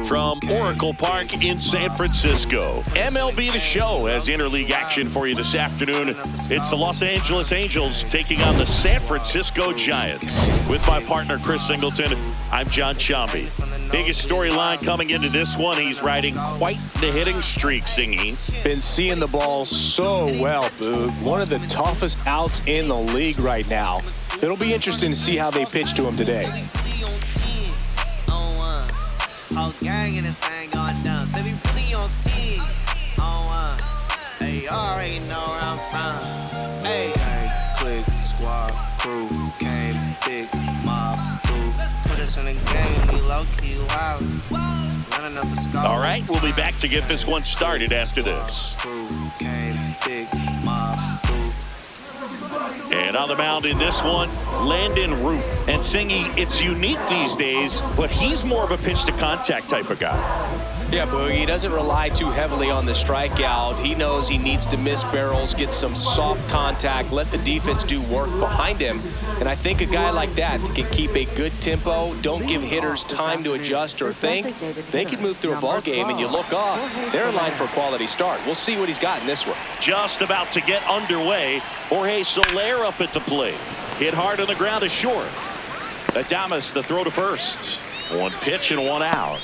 From Oracle Park in San Francisco, MLB The Show has interleague action for you this afternoon. It's the Los Angeles Angels taking on the San Francisco Giants. With my partner, Chris Singleton, I'm John Chambi. Biggest storyline coming into this one, he's riding quite the hitting streak, Singy. Been seeing the ball so well, Boog. One of the toughest outs in the league right now. It'll be interesting to see how they pitch to him today. Whole gang in this thing going down. Say we really on 10. Hey, you already know where I'm from. Hey, click, squad, crew, came, big mob, crew. Put us in the game, we low-key wild. Running up the scar. All right, we'll be back to get this one started after this. Crew, came, big mob, crew. And on the mound in this one, Landon Root. And Singy, it's unique these days, but he's more of a pitch-to-contact type of guy. Yeah, Boogie, he doesn't rely too heavily on the strikeout. He knows he needs to miss barrels, get some soft contact, let the defense do work behind him. And I think a guy like that can keep a good tempo, don't give hitters time to adjust or think. They can move through a ball game, and you look off, they're in line for a quality start. We'll see what he's got in this one. Just about to get underway. Jorge Soler up at the plate. Hit hard on the ground is short. Adames, the throw to first. One pitch and one out.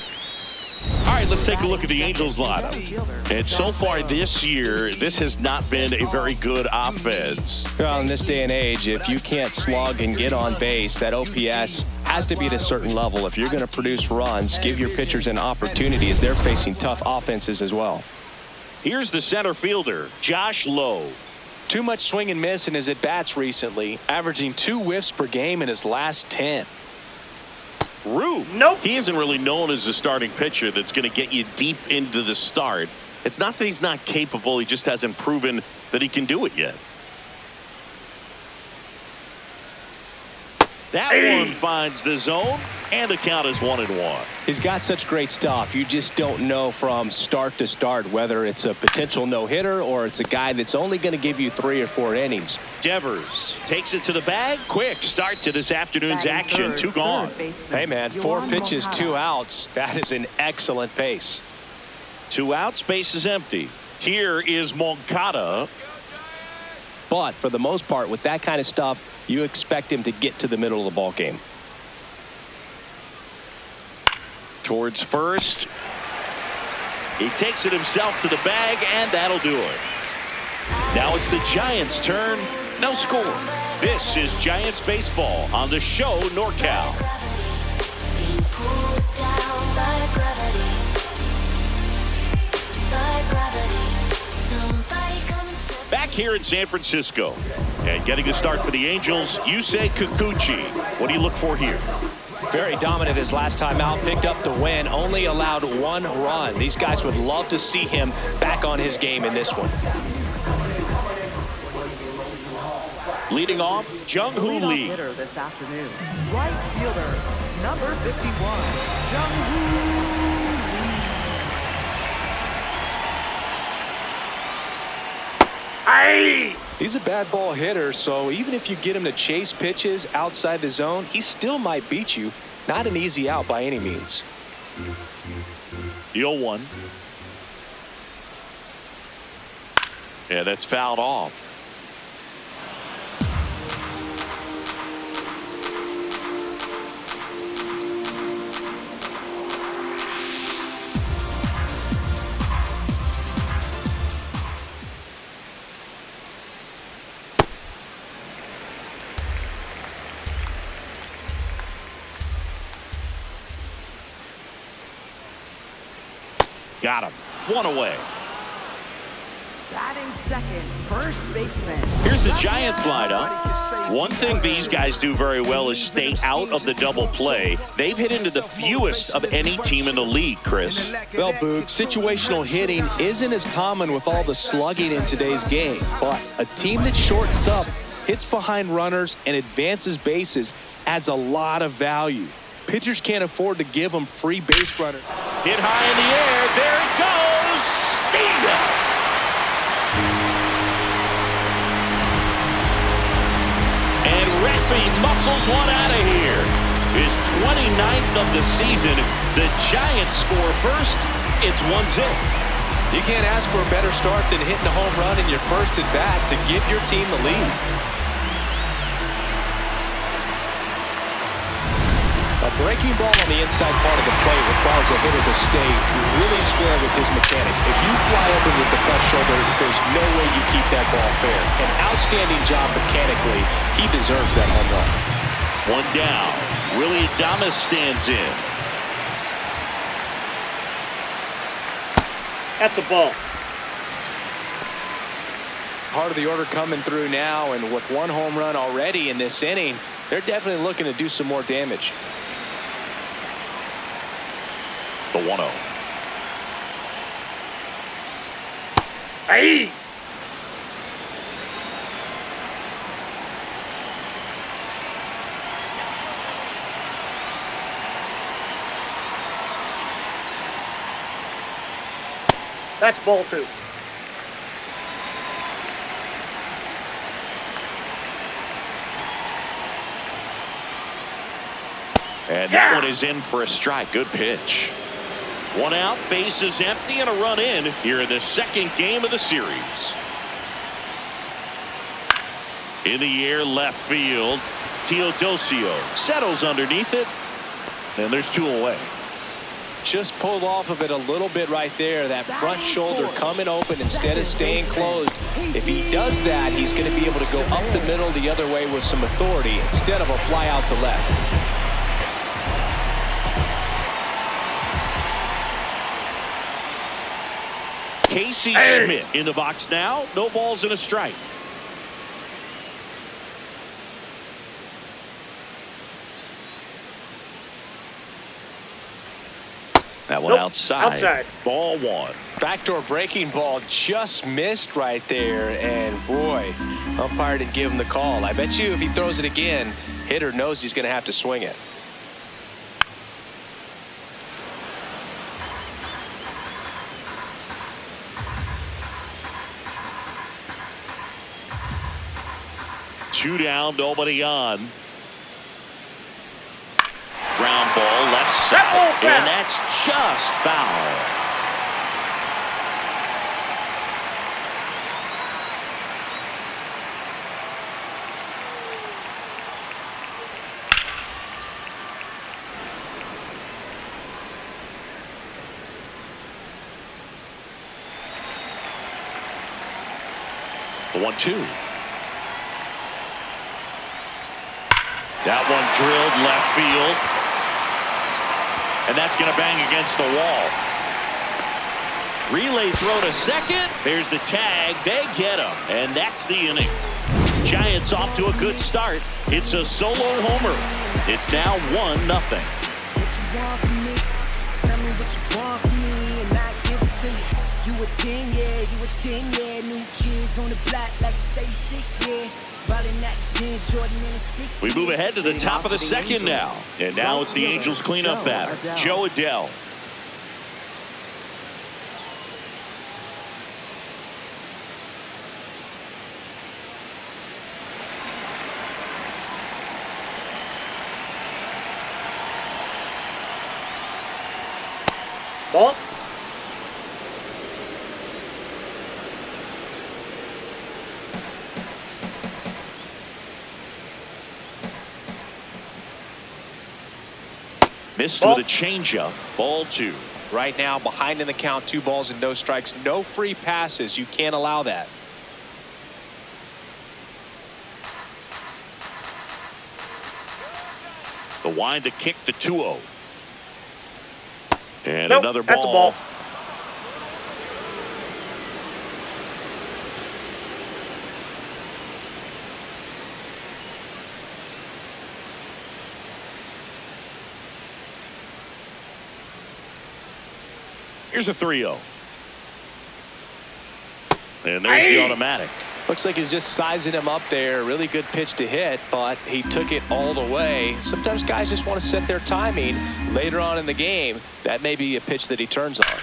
All right, let's take a look at the Angels lineup. And so far this year, this has not been a very good offense. Well, in this day and age, if you can't slug and get on base, that OPS has to be at a certain level. If you're going to produce runs, give your pitchers an opportunity as they're facing tough offenses as well. Here's the center fielder, Josh Lowe. Too much swing and miss in his at-bats recently, averaging 2 whiffs per game in his last 10. Root. Nope. He isn't really known as a starting pitcher that's going to get you deep into the start. It's not that he's not capable. He just hasn't proven that he can do it yet. That one finds the zone, and the count is 1-1. He's got such great stuff. You just don't know from start to start whether it's a potential no-hitter or it's a guy that's only going to give you 3 or 4 innings. Devers takes it to the bag. Quick start to this afternoon's action. 2 gone. Hey, man, 4 pitches, 2 outs. That is an excellent pace. 2 outs, base is empty. Here is Moncada. But for the most part, with that kind of stuff, you expect him to get to the middle of the ball game. Towards first. He takes it himself to the bag, and that'll do it. Now it's the Giants' turn. No score. This is Giants baseball on the show NorCal. Back here in San Francisco. And getting a start for the Angels, Yusei Kikuchi. What do you look for here? Very dominant his last time out, picked up the win, only allowed 1 run. These guys would love to see him back on his game in this one. Leading off, Jung-Hoo Lee. Hitter this afternoon, right fielder, number 51, Jung-Hoo Lee. He's a bad ball hitter, so even if you get him to chase pitches outside the zone, he still might beat you. Not an easy out by any means. The 0-1. Yeah, that's fouled off. Got him. 1 away. Batting second, first baseman. Here's the Giants lineup. One thing these guys do very well is stay out of the double play. They've hit into the fewest of any team in the league, Chris. Well, Boog, situational hitting isn't as common with all the slugging in today's game, but a team that shortens up, hits behind runners, and advances bases adds a lot of value. Pitchers can't afford to give them free base runners. Hit high in the air. There it goes. See ya. And Reffy muscles one out of here. His 29th of the season. The Giants score first. It's 1-0. You can't ask for a better start than hitting a home run in your first at bat to give your team the lead. A breaking ball on the inside part of the plate requires a hitter to stay really square with his mechanics. If you fly up with the left shoulder, there's no way you keep that ball fair. An outstanding job mechanically. He deserves that home run. One down. Willie Adames stands in. That's a ball. Part of the order coming through now, and with one home run already in this inning, they're definitely looking to do some more damage. The 1-0. Hey! That's ball 2. And that one is in for a strike. Good pitch. One out, bases empty, and a run in here in the second game of the series. In the air, left field. Teodosio settles underneath it, and there's 2 away. Just pulled off of it a little bit right there. That front shoulder coming open instead of staying closed. If he does that, he's going to be able to go up the middle the other way with some authority instead of a fly out to left. Casey Schmidt in the box now. No balls and a strike. That one outside. Ball 1. Backdoor breaking ball just missed right there, and boy, umpire didn't give him the call. I bet you if he throws it again, hitter knows he's going to have to swing it. Two down, nobody on. Ground ball left side, and that's just foul. The 1-2. That one drilled left field. And that's going to bang against the wall. Relay throw to second. There's the tag. They get him. And that's the inning. Giants off to a good start. It's a solo homer. It's now 1-0. What you want from me? Tell me what you want from me, and I give it to you. You a 10, yeah, you a 10, yeah. New kids on the block like it's 86, yeah. We move ahead to the top of the second now. And now it's the Angels cleanup batter, Joe Adell. Ball. Missed with a changeup. Ball 2. Right now, behind in the count, 2 balls and no strikes. No free passes. You can't allow that. The wind to kick the 2-0. And nope, another that's a ball. Here's a 3-0. And there's the automatic. Looks like he's just sizing him up there. Really good pitch to hit, but he took it all the way. Sometimes guys just want to set their timing later on in the game. That may be a pitch that he turns on.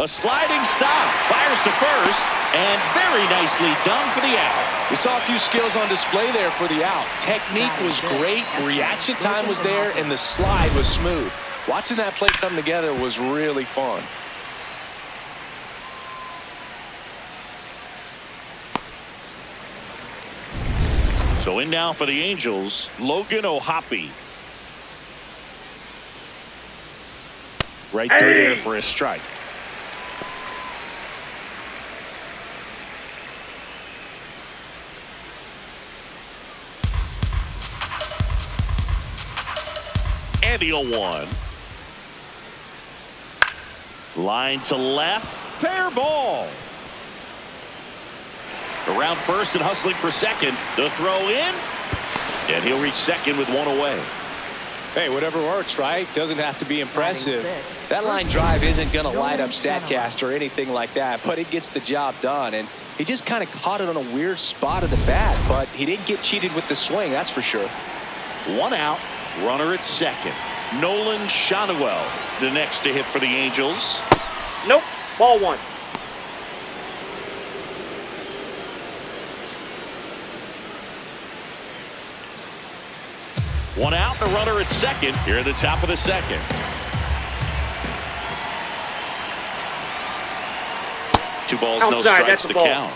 A sliding stop. Fires to first. And very nicely done for the out. We saw a few skills on display there for the out. Technique was great. Reaction time was there. And the slide was smooth. Watching that play come together was really fun. So in now for the Angels, Logan O'Hoppe. Right through there for a strike. And the 0-1. Line to left. Fair ball. Around first and hustling for second. The throw in. And he'll reach second with one away. Hey, whatever works, right? Doesn't have to be impressive. That line drive isn't going to light up StatCast or anything like that, but it gets the job done. And he just kind of caught it on a weird spot of the bat, but he didn't get cheated with the swing, that's for sure. One out. Runner at second. Nolan Shotwell, the next to hit for the Angels. Nope. Ball one. One out, the runner at second here at the top of the second. Two balls, no Outside, strikes that's to the ball. count.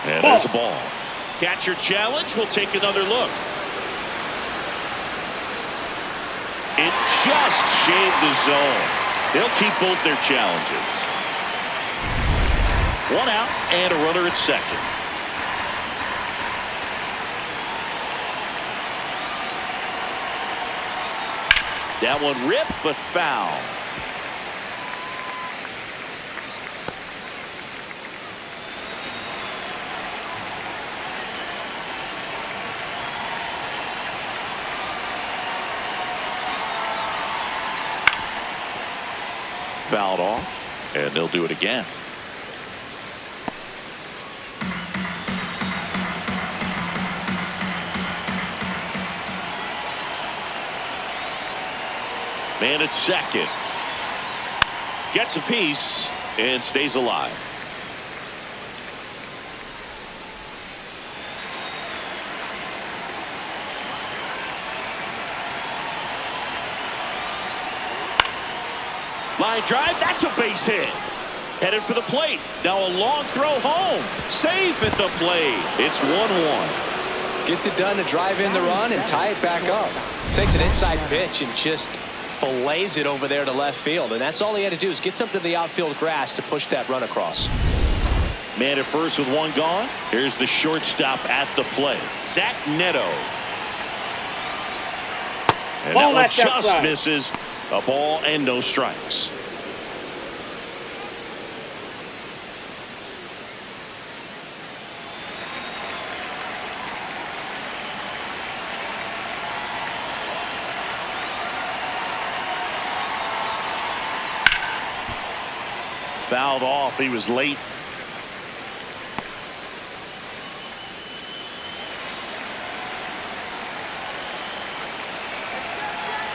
And there's a ball. Catcher challenge. We'll take another look. It just shaved the zone. They'll keep both their challenges. One out and a runner at second. That one ripped but foul. Fouled off, and they'll do it again. Man at second. Gets a piece and stays alive. Line drive, that's a base hit. Headed for the plate. Now a long throw home. Safe at the plate. It's 1-1. Gets it done to drive in the run and tie it back up. Takes an inside pitch and just fillets it over there to left field. And that's all he had to do is get something to the outfield grass to push that run across. Man at first with one gone. Here's the shortstop at the plate. Zach Neto. And Ball that one left just outside. misses. A ball and no strikes. Fouled off. He was late.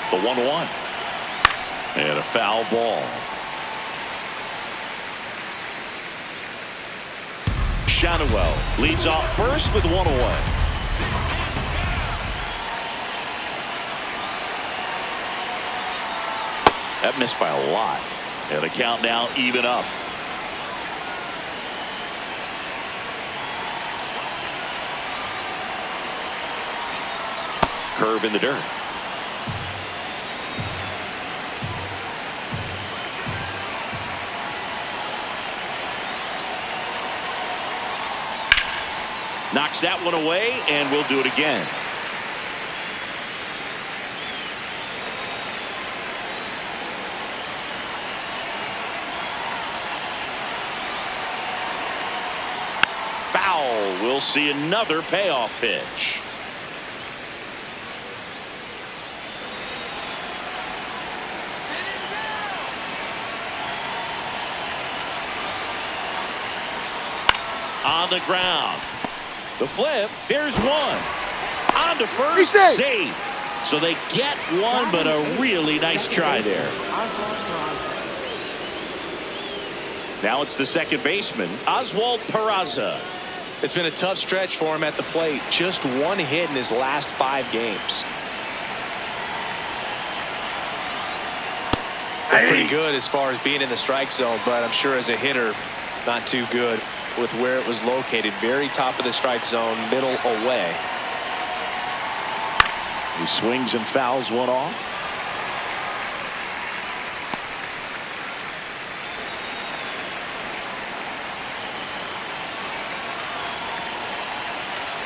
The 1-1. And a foul ball. Shotwell leads off first with one away. That missed by a lot. And the count now even up. Curve in the dirt. Knocks that one away, and we'll do it again. Foul. We'll see another payoff pitch. On the ground. The flip. There's one. On to first. Safe. So they get one, but a really nice try there. Now it's the second baseman, Oswald Peraza. It's been a tough stretch for him at the plate. Just one hit in his last 5 games. Pretty good as far as being in the strike zone, but I'm sure as a hitter, not too good with where it was located. Very top of the strike zone, middle away. He swings and fouls one off.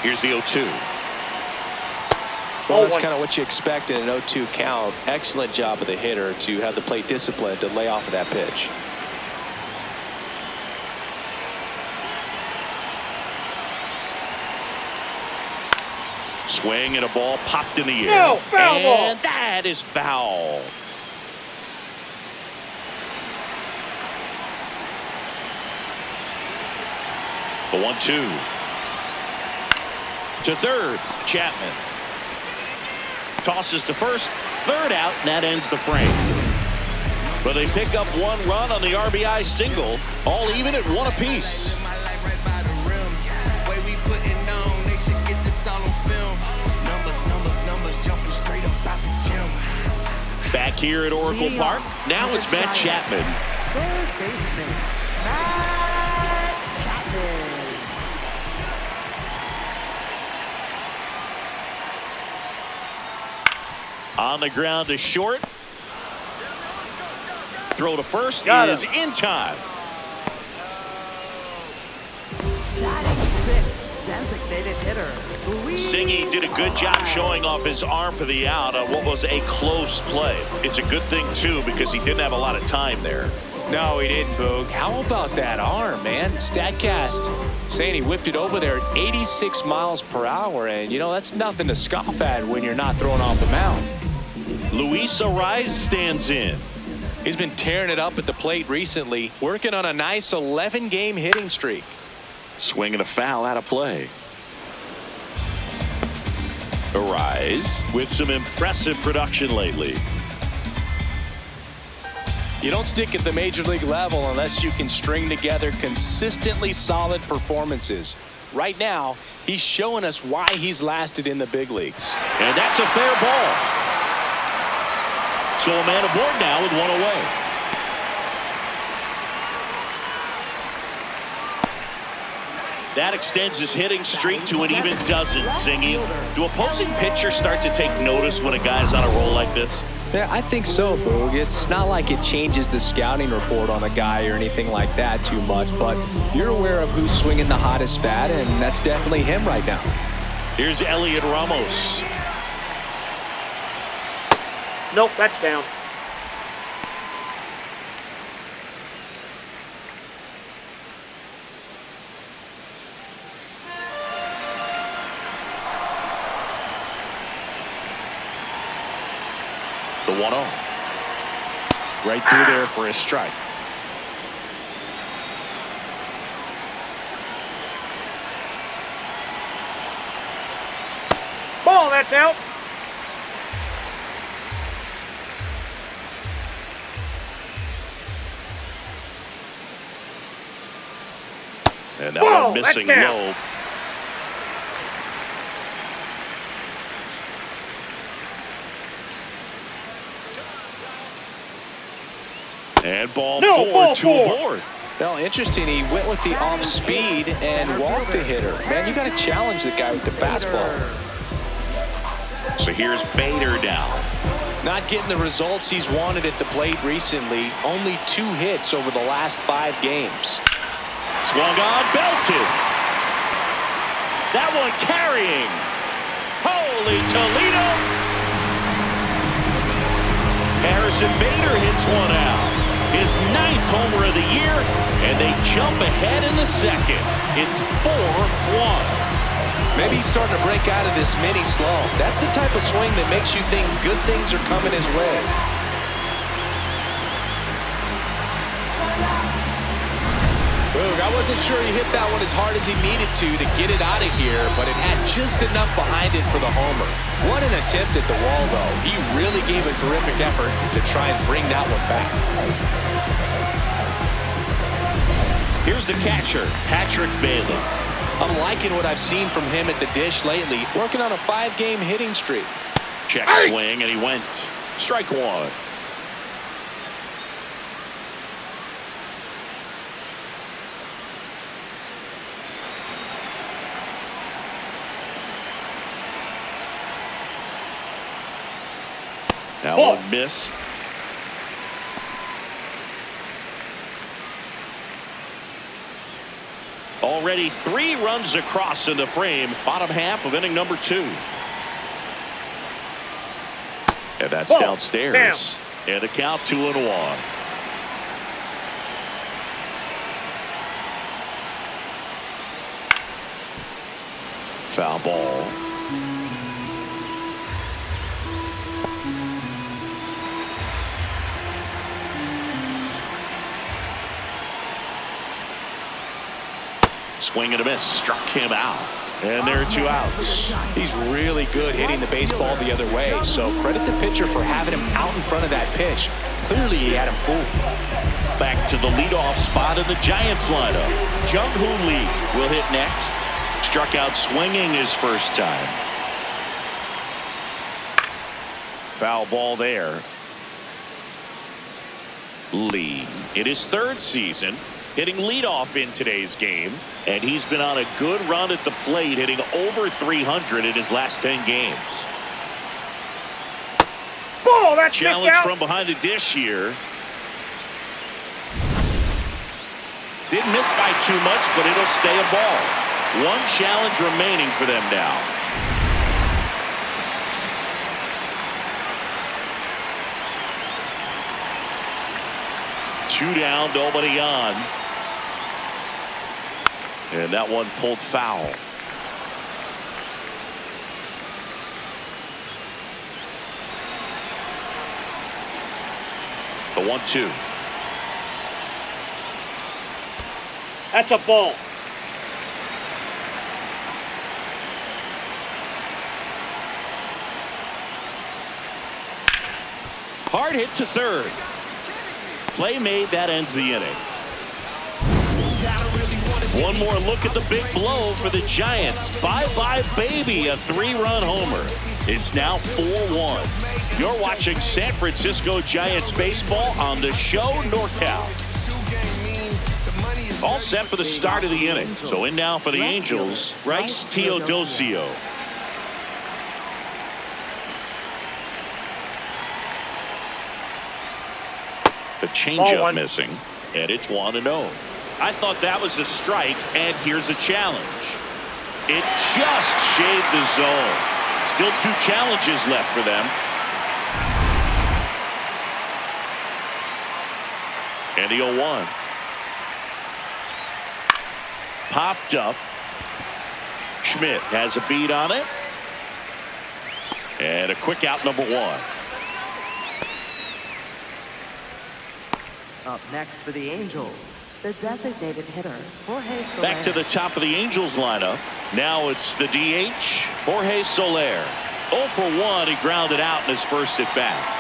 Here's the 0-2. Well, that's kind of what you expect in an 0-2 count. Excellent job of the hitter to have the plate discipline to lay off of that pitch. Swing and a ball popped in the air. No, foul ball. And that is foul. The 1-2. To third, Chapman. Tosses to first, third out, and that ends the frame. But they pick up 1 run on the RBI single, all even at 1 apiece. Back here at Oracle Park, now it's Matt Chapman. Third baseman, Matt Chapman. On the ground to short. Throw to first is in time. Batting 6th, designated hitter. Singy did a good job showing off his arm for the out on what was a close play. It's a good thing, too, because he didn't have a lot of time there. No, he didn't, Boog. How about that arm, man? StatCast saying he whipped it over there at 86 miles per hour, and, you know, that's nothing to scoff at when you're not throwing off the mound. Luis Ariz stands in. He's been tearing it up at the plate recently, working on a nice 11-game hitting streak. Swinging a foul out of play. Ariz with some impressive production lately. You don't stick at the major league level unless you can string together consistently solid performances. Right now, he's showing us why he's lasted in the big leagues. And that's a fair ball. So a man aboard now with 1 away. That extends his hitting streak to an even dozen, Singy. Do opposing pitchers start to take notice when a guy's on a roll like this? Yeah, I think so, Boog. It's not like it changes the scouting report on a guy or anything like that too much, but you're aware of who's swinging the hottest bat, and that's definitely him right now. Here's Elliot Ramos. Nope, that's down. The 1-0. Right through there for a strike. Ball, that's out. And now we're missing low. And ball 4, 2 aboard. Well, interesting. He went with the off speed and walked the hitter. Man, you got to challenge the guy with the fastball. So here's Bader down. Not getting the results he's wanted at the plate recently. Only 2 hits over the last 5 games. Swung on, belted. That one carrying. Holy Toledo. Harrison Bader hits one out. His 9th homer of the year, and they jump ahead in the second. It's 4-1. Maybe he's starting to break out of this mini slump. That's the type of swing that makes you think good things are coming his way. Boog, I wasn't sure he hit that one as hard as he needed to get it out of here, but it had just enough behind it for the homer. What an attempt at the wall, though. He really gave a terrific effort to try and bring that one back. Here's the catcher, Patrick Bailey. I'm liking what I've seen from him at the dish lately, working on a 5-game hitting streak. Check swing, and he went. Strike one. That one missed. Already 3 runs across in the frame, bottom half of inning number 2. And that's downstairs. Down. And a count 2-1. Foul ball. Swing and a miss, struck him out. And there are 2 outs. He's really good hitting the baseball the other way, so credit the pitcher for having him out in front of that pitch. Clearly he had him fooled. Back to the leadoff spot in the Giants lineup. Jung-Hoo Lee will hit next. Struck out swinging his first time. Foul ball there. Lee in his 3rd season, hitting leadoff in today's game, and he's been on a good run at the plate, hitting over 300 in his last 10 games. Ball, that's Challenge from behind the dish here. Didn't miss by too much, but it'll stay a ball. 1 challenge remaining for them now. Two down, nobody on. And that one pulled foul. The 1-2. That's a ball. Hard hit to third. Play made, that ends the inning. One more look at the big blow for the Giants. Bye-bye, baby, a 3-run homer. It's now 4-1. You're watching San Francisco Giants baseball on the Show NorCal. All set for the start of the inning. So in now for the Angels, Bryce Teodosio. The changeup missing, and it's 1-0. I thought that was a strike, and here's a challenge. It just shaved the zone. Still 2 challenges left for them. And the 0-1. Popped up. Schmidt has a beat on it. And a quick out, number 1. Up next for the Angels, the designated hitter, Jorge Soler. Back to the top of the Angels lineup. Now it's the DH, Jorge Soler. 0 for 1, he grounded out in his first at bat.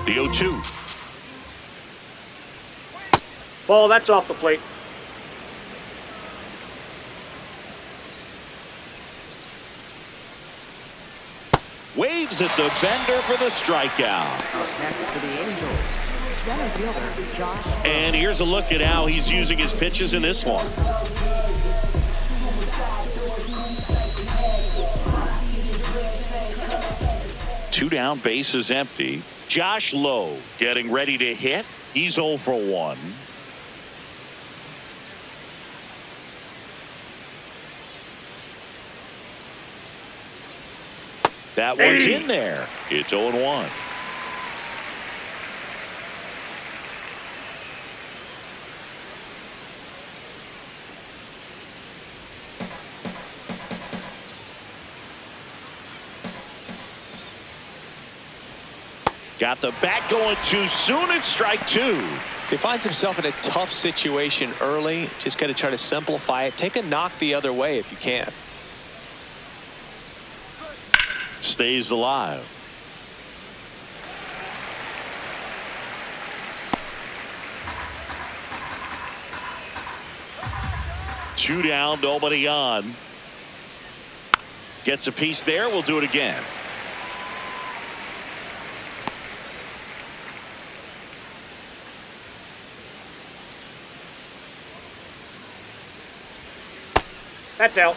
The 0-2. Ball, that's off the plate. Waves at the bender for the strikeout. Up next for the Angels, center fielder Josh. And here's a look at how he's using his pitches in this one. Two down, bases empty. Josh Lowe getting ready to hit. He's 0 for 1. That one's in there. It's 0-1. Got the bat going too soon. It's strike two. He finds himself in a tough situation early. Just got to try to simplify it. Take a knock the other way if you can. Stays alive. Two down, nobody on. Gets a piece there. We'll do it again. That's out.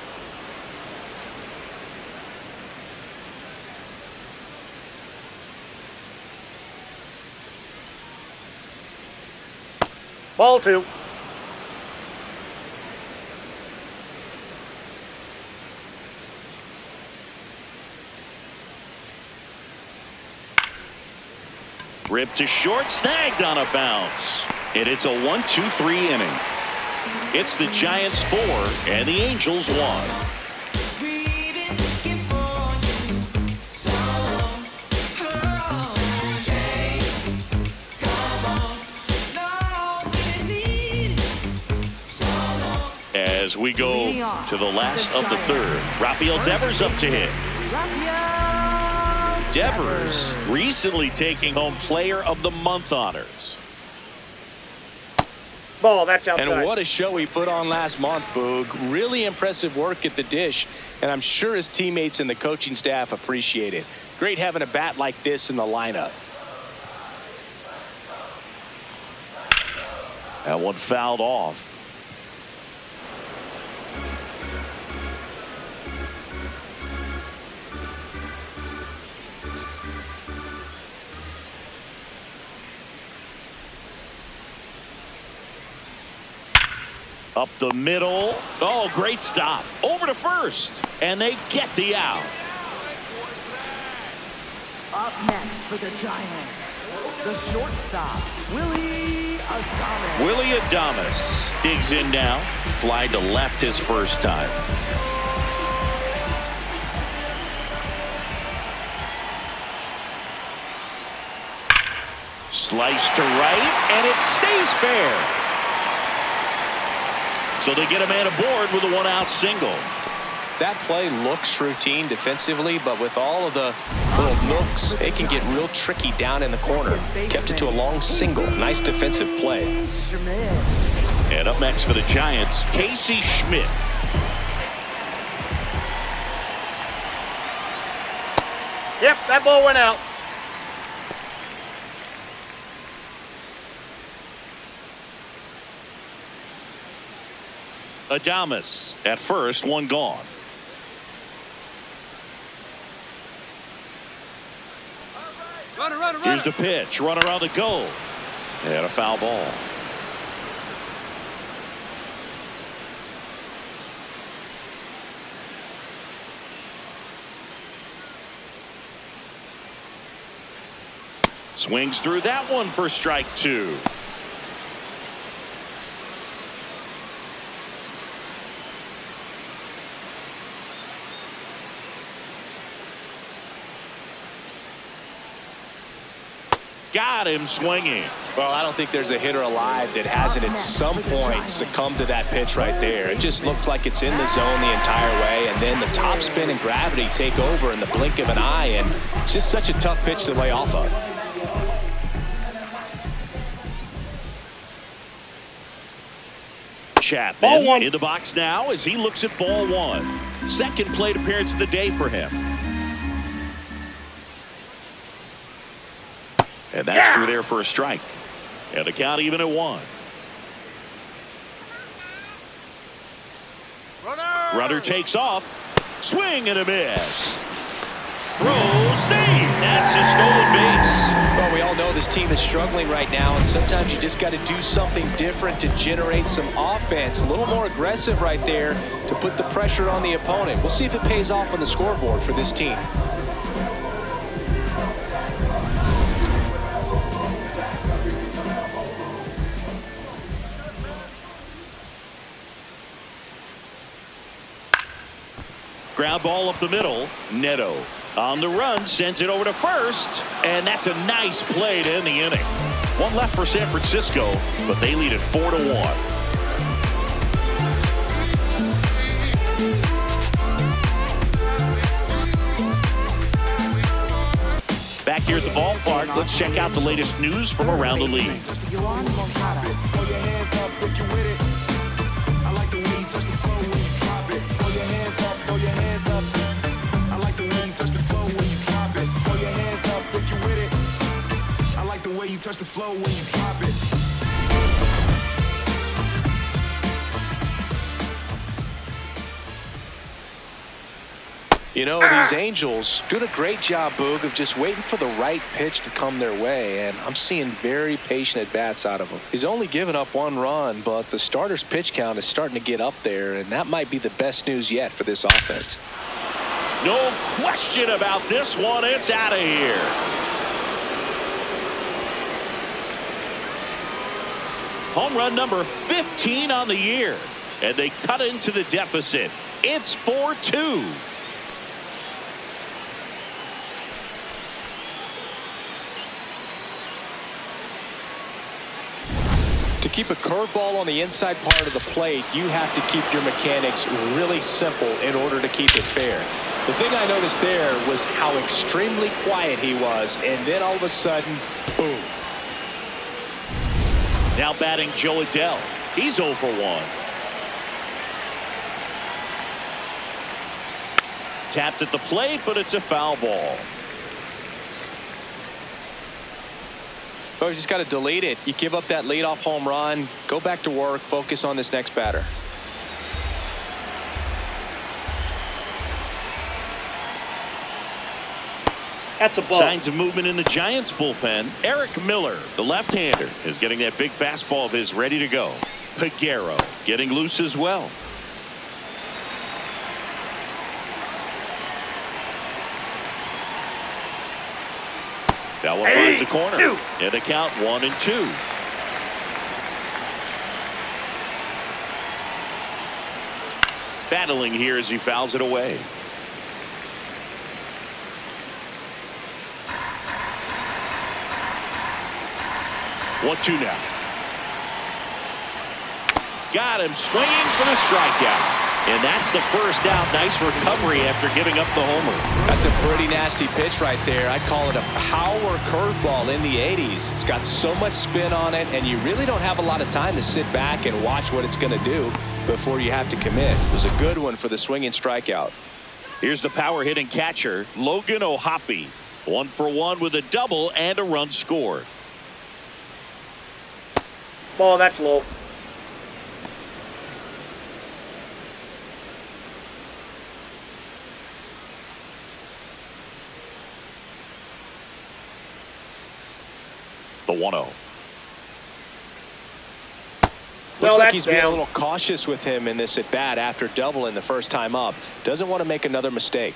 Ball two. Ripped to short, snagged on a bounce. And it's a 1-2-3 inning. It's the Giants 4 and the Angels 1. As we go to the last of the third, Rafael Devers up to hit. Devers recently taking home Player of the Month honors. Ball, that's outside. And what a show he put on last month, Boog. Really impressive work at the dish, and I'm sure his teammates and the coaching staff appreciate it. Great having a bat like this in the lineup. That one fouled off. Up the middle. Oh, great stop. Over to first. And they get the out. Up next for the Giants, the shortstop, Willie Adames. Willie Adames digs in now. Fly to left his first time. Slice to right, and it stays fair. So they get a man aboard with a one-out single. That play looks routine defensively, but with all of the little nooks, it can get real tricky down in the corner. Kept it to a long single. Nice defensive play. And up next for the Giants, Casey Schmidt. Yep, that ball went out. Adames at first, one gone. Here's the pitch. Run around the goal. And a foul ball. Swings through that one for strike two. Got him swinging. Well, I don't think there's a hitter alive that hasn't at some point succumbed to that pitch right there. It just looks like it's in the zone the entire way, and then the topspin and gravity take over in the blink of an eye, and it's just such a tough pitch to lay off of. Chapman in the box now as he looks at ball one. Second plate appearance of the day for him. And that's through there for a strike. And the count even at one. Runner takes off. Swing and a miss. Throw, save. That's a stolen base. Well, we all know this team is struggling right now, and sometimes you just got to do something different to generate some offense. A little more aggressive right there to put the pressure on the opponent. We'll see if it pays off on the scoreboard for this team. Ground ball up the middle. Neto On the run, sends it over to first, and that's a nice play to end the inning. One left for San Francisco, but they lead it 4-1. Back here at the ballpark, let's check out the latest news from around the league. Touch the flow when you drop it. You know, these Angels doing a great job, Boog, of just waiting for the right pitch to come their way, and I'm seeing very patient at-bats out of him. He's only given up 1 run, but the starter's pitch count is starting to get up there, and that might be the best news yet for this offense. No question about this one. It's out of here. Home run number 15 on the year, and they cut into the deficit. It's 4-2. To keep a curveball on the inside part of the plate, you have to keep your mechanics really simple in order to keep it fair. The thing I noticed there was how extremely quiet he was, and then all of a sudden, boom. Now batting Joe Adell. He's 0 for 1. Tapped at the plate, but it's a foul ball. Oh, you just got to delete it. You give up that leadoff home run, go back to work, focus on this next batter. That's a ball. Signs of movement in the Giants bullpen. Eric Miller, the left-hander, is getting that big fastball of his ready to go. Peguero getting loose as well. That one finds the corner. And the count 1-2. Battling here as he fouls it away. One, 2 now. Got him swinging for the strikeout. And that's the first out. Nice recovery after giving up the homer. That's a pretty nasty pitch right there. I'd call it a power curveball in the 80s. It's got so much spin on it, and you really don't have a lot of time to sit back and watch what it's going to do before you have to commit. It was a good one for the swinging strikeout. Here's the power hitting catcher, Logan O'Hoppe. 1 for 1 with a double and a run scored. Ball, that's low. The 1-0. Looks like that's he's being a down. little cautious with him in this at bat after doubling the first time up. Doesn't want to make another mistake.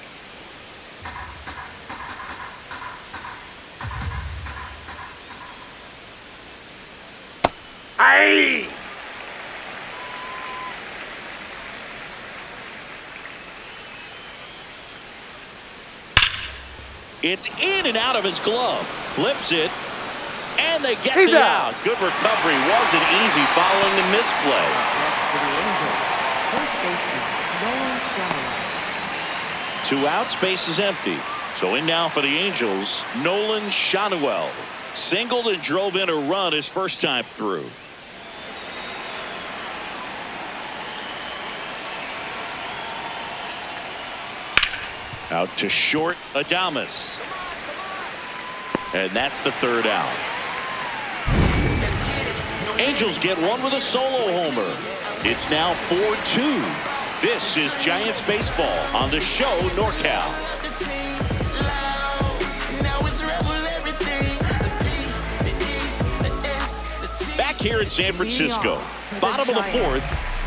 Aye! It's in and out of his glove. Flips it. And they get He's the out. out. Good recovery. Wasn't easy following the misplay. Two outs, base is empty. So in now for the Angels, Nolan Shanuel. Singled and drove in a run his first time through. Out to short, Adames. And that's the third out. Angels get one with a solo homer. It's now 4-2. This is Giants baseball on the show NorCal. Back here in San Francisco, bottom of the fourth.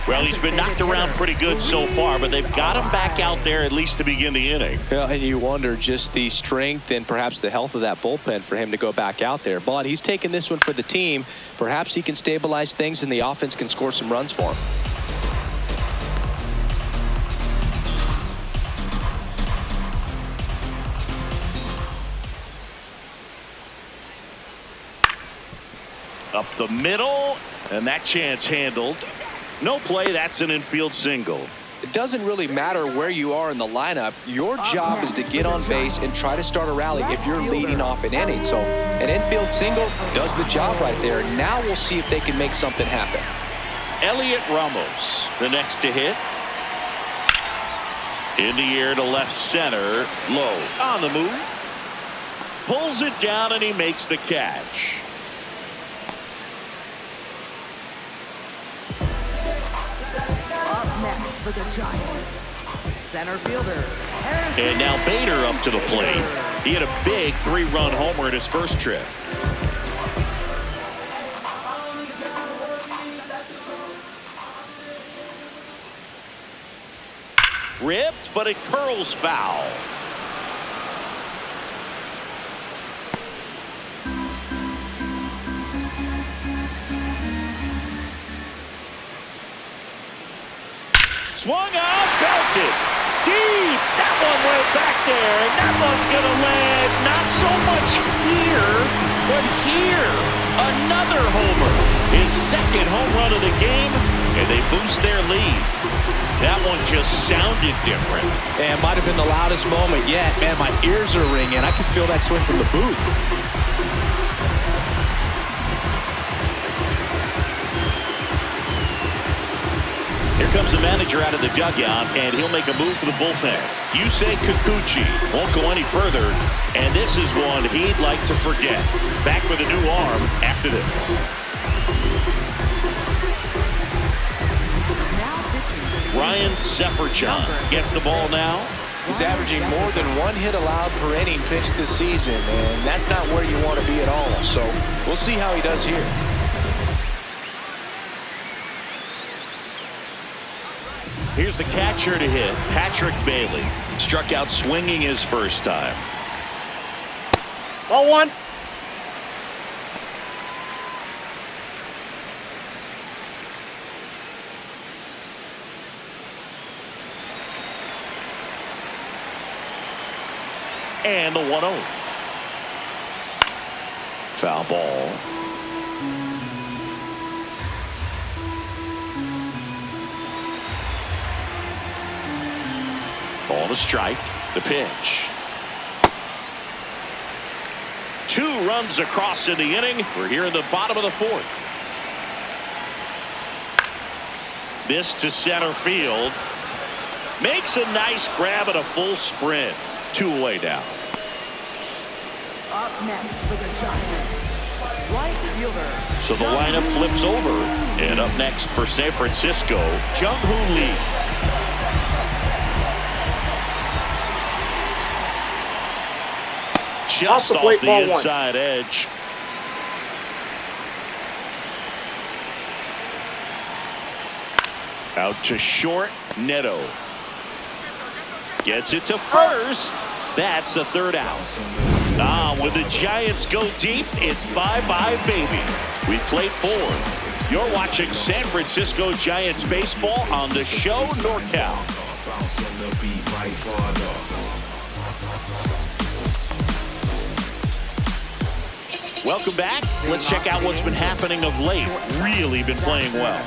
Well, he's been knocked around pretty good so far, but they've got him back out there at least to begin the inning. Yeah, and you wonder just the strength and perhaps the health of that bullpen for him to go back out there. But he's taking this one for the team. Perhaps he can stabilize things and the offense can score some runs for him. Up the middle, and that chance handled. No play, that's an infield single. It doesn't really matter where you are in the lineup. Your job is to get on base and try to start a rally if you're leading off an inning. So an infield single does the job right there. Now we'll see if they can make something happen. Elliot Ramos, the next to hit. In the air to left center, low, on the move. Pulls it down and he makes the catch. Up next for the Giants, center fielder. And now Bader up to the plate. He had a big 3-run homer in his first trip. Ripped, but it curls foul. Swung out, belted. Deep. That one went back there, and that one's going to land not so much here, but here. Another homer. His second home run of the game, and they boost their lead. That one just sounded different. And it might have been the loudest moment yet. Man, my ears are ringing. I can feel that swing from the booth. Here comes the manager out of the dugout, and he'll make a move for the bullpen. Yusei Kikuchi won't go any further, and this is one he'd like to forget. Back with a new arm after this. Ryan Sefferchon gets the ball now. He's averaging more than 1 hit allowed per inning pitched this season, and that's not where you want to be at all. So we'll see how he does here. Here's the catcher to hit, Patrick Bailey. Struck out swinging his first time. Ball one. And the 1-0. Foul ball. Ball to strike. The pitch. 2 runs across in the inning. We're here in the bottom of the 4th. This to center field. Makes a nice grab at a full sprint. 2 away now. Up next for the Giants, right fielder. So the lineup flips over. And up next for San Francisco, Jung-Hoo Lee. Just off the inside edge. Out to short, Neto. Gets it to first. That's the 3rd out. When the Giants go deep, it's bye-bye, baby. We played 4. You're watching San Francisco Giants baseball on the show NorCal. Welcome back. Let's check out what's been happening of late. Really been playing well.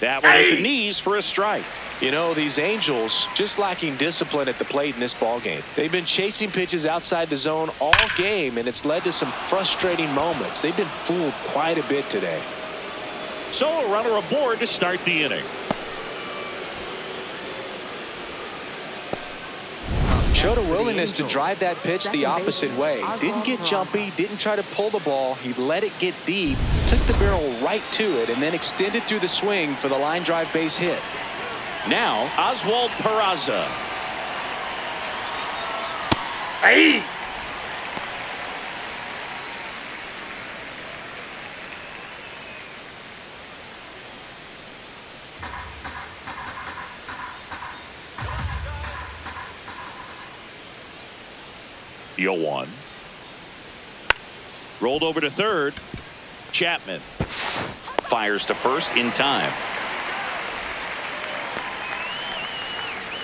That one at the knees for a strike. You know, these Angels just lacking discipline at the plate in this ballgame. They've been chasing pitches outside the zone all game, and it's led to some frustrating moments. They've been fooled quite a bit today. So a runner aboard to start the inning. Showed a willingness to drive that pitch the opposite way. Didn't get jumpy, didn't try to pull the ball. He let it get deep, took the barrel right to it, and then extended through the swing for the line drive base hit. Now, Oswald Peraza. Hey! The 0-1. Rolled over to third. Chapman fires to first in time.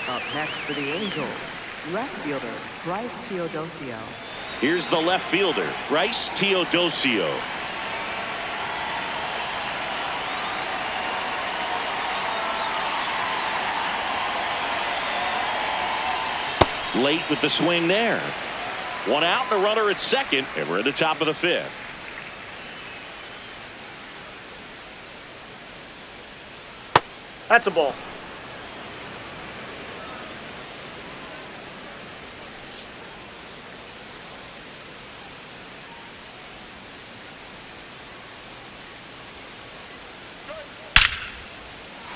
Up next for the Angels, left fielder Bryce Teodosio. Here's the left fielder, Bryce Teodosio. Late with the swing there. One out and a runner at second, and we're at the top of the fifth. That's a ball.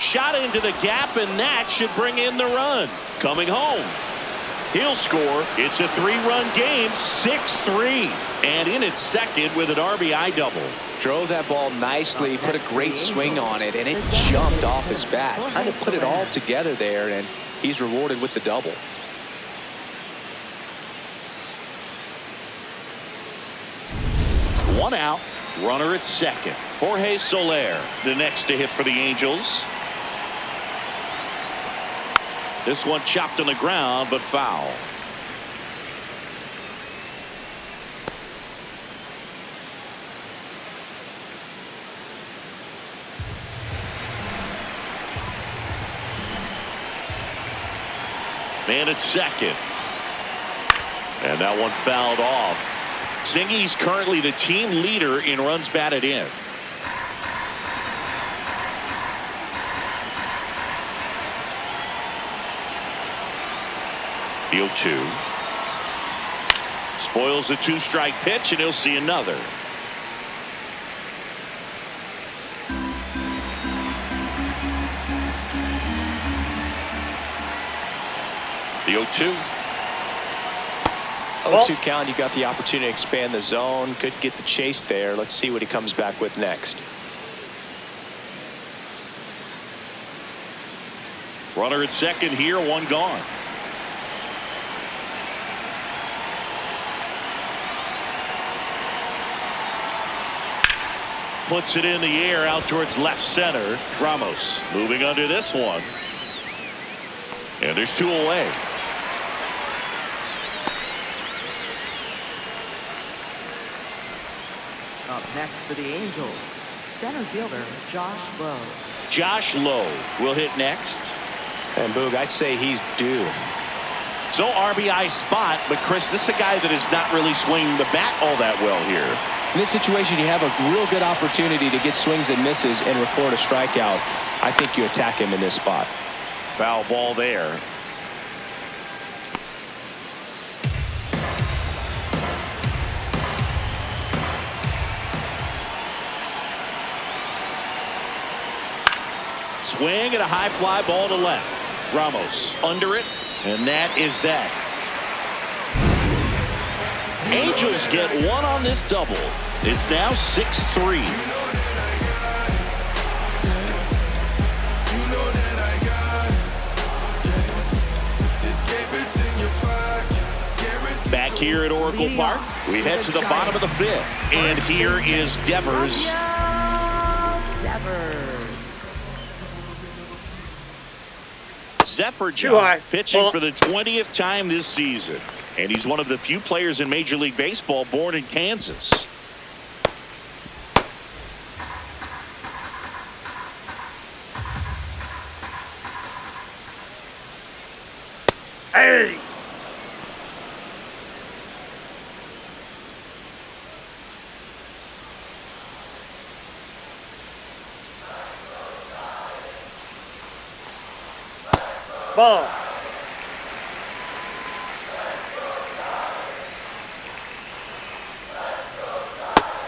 Shot into the gap, and that should bring in the run. Coming home. He'll score. It's a 3-run game, 6-3. And in its second with an RBI double. Drove that ball nicely, put a great swing on it, and it jumped off his bat. Kind of put it all together there, and he's rewarded with the double. One out, runner at second. Jorge Soler, the next to hit for the Angels. This one chopped on the ground, but foul. Man at second. And that one fouled off. Zingy's currently the team leader in runs batted in. The 0-2. Spoils the 2-strike pitch, and he'll see another. The 0-2. 0-2 count. You got the opportunity to expand the zone. Could get the chase there. Let's see what he comes back with next. Runner at second here, one gone. Puts it in the air out towards left center. Ramos moving under this one. And there's 2 away. Up next for the Angels, center fielder Josh Lowe. Josh Lowe will hit next. And Boog, I'd say he's due. So RBI spot, but Chris, this is a guy that is not really swinging the bat all that well here. In this situation, you have a real good opportunity to get swings and misses and record a strikeout. I think you attack him in this spot. Foul ball there. Swing and a high fly ball to left. Ramos under it, and that is that. Angels get one on this double. It's now 6-3. Back here at Oracle Park, we head to the bottom of the fifth. And here is Devers. Zephyr John pitching for the 20th time this season. And he's one of the few players in Major League Baseball born in Kansas. Hey! Ball.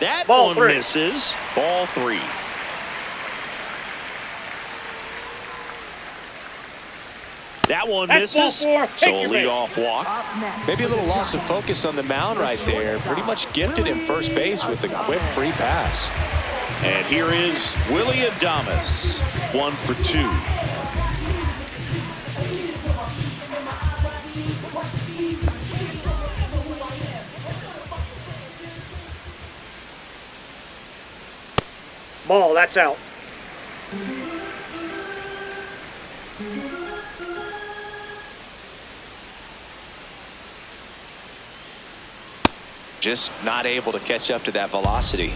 That Ball one 3. misses. Ball 3. That one That's misses. ball 4. So Take a your leadoff walk. Maybe a little loss of focus on the mound right there. Pretty much gifted him first base with a quick free pass. And here is Willie Adames. 1 for 2. Ball, that's out. Just not able to catch up to that velocity.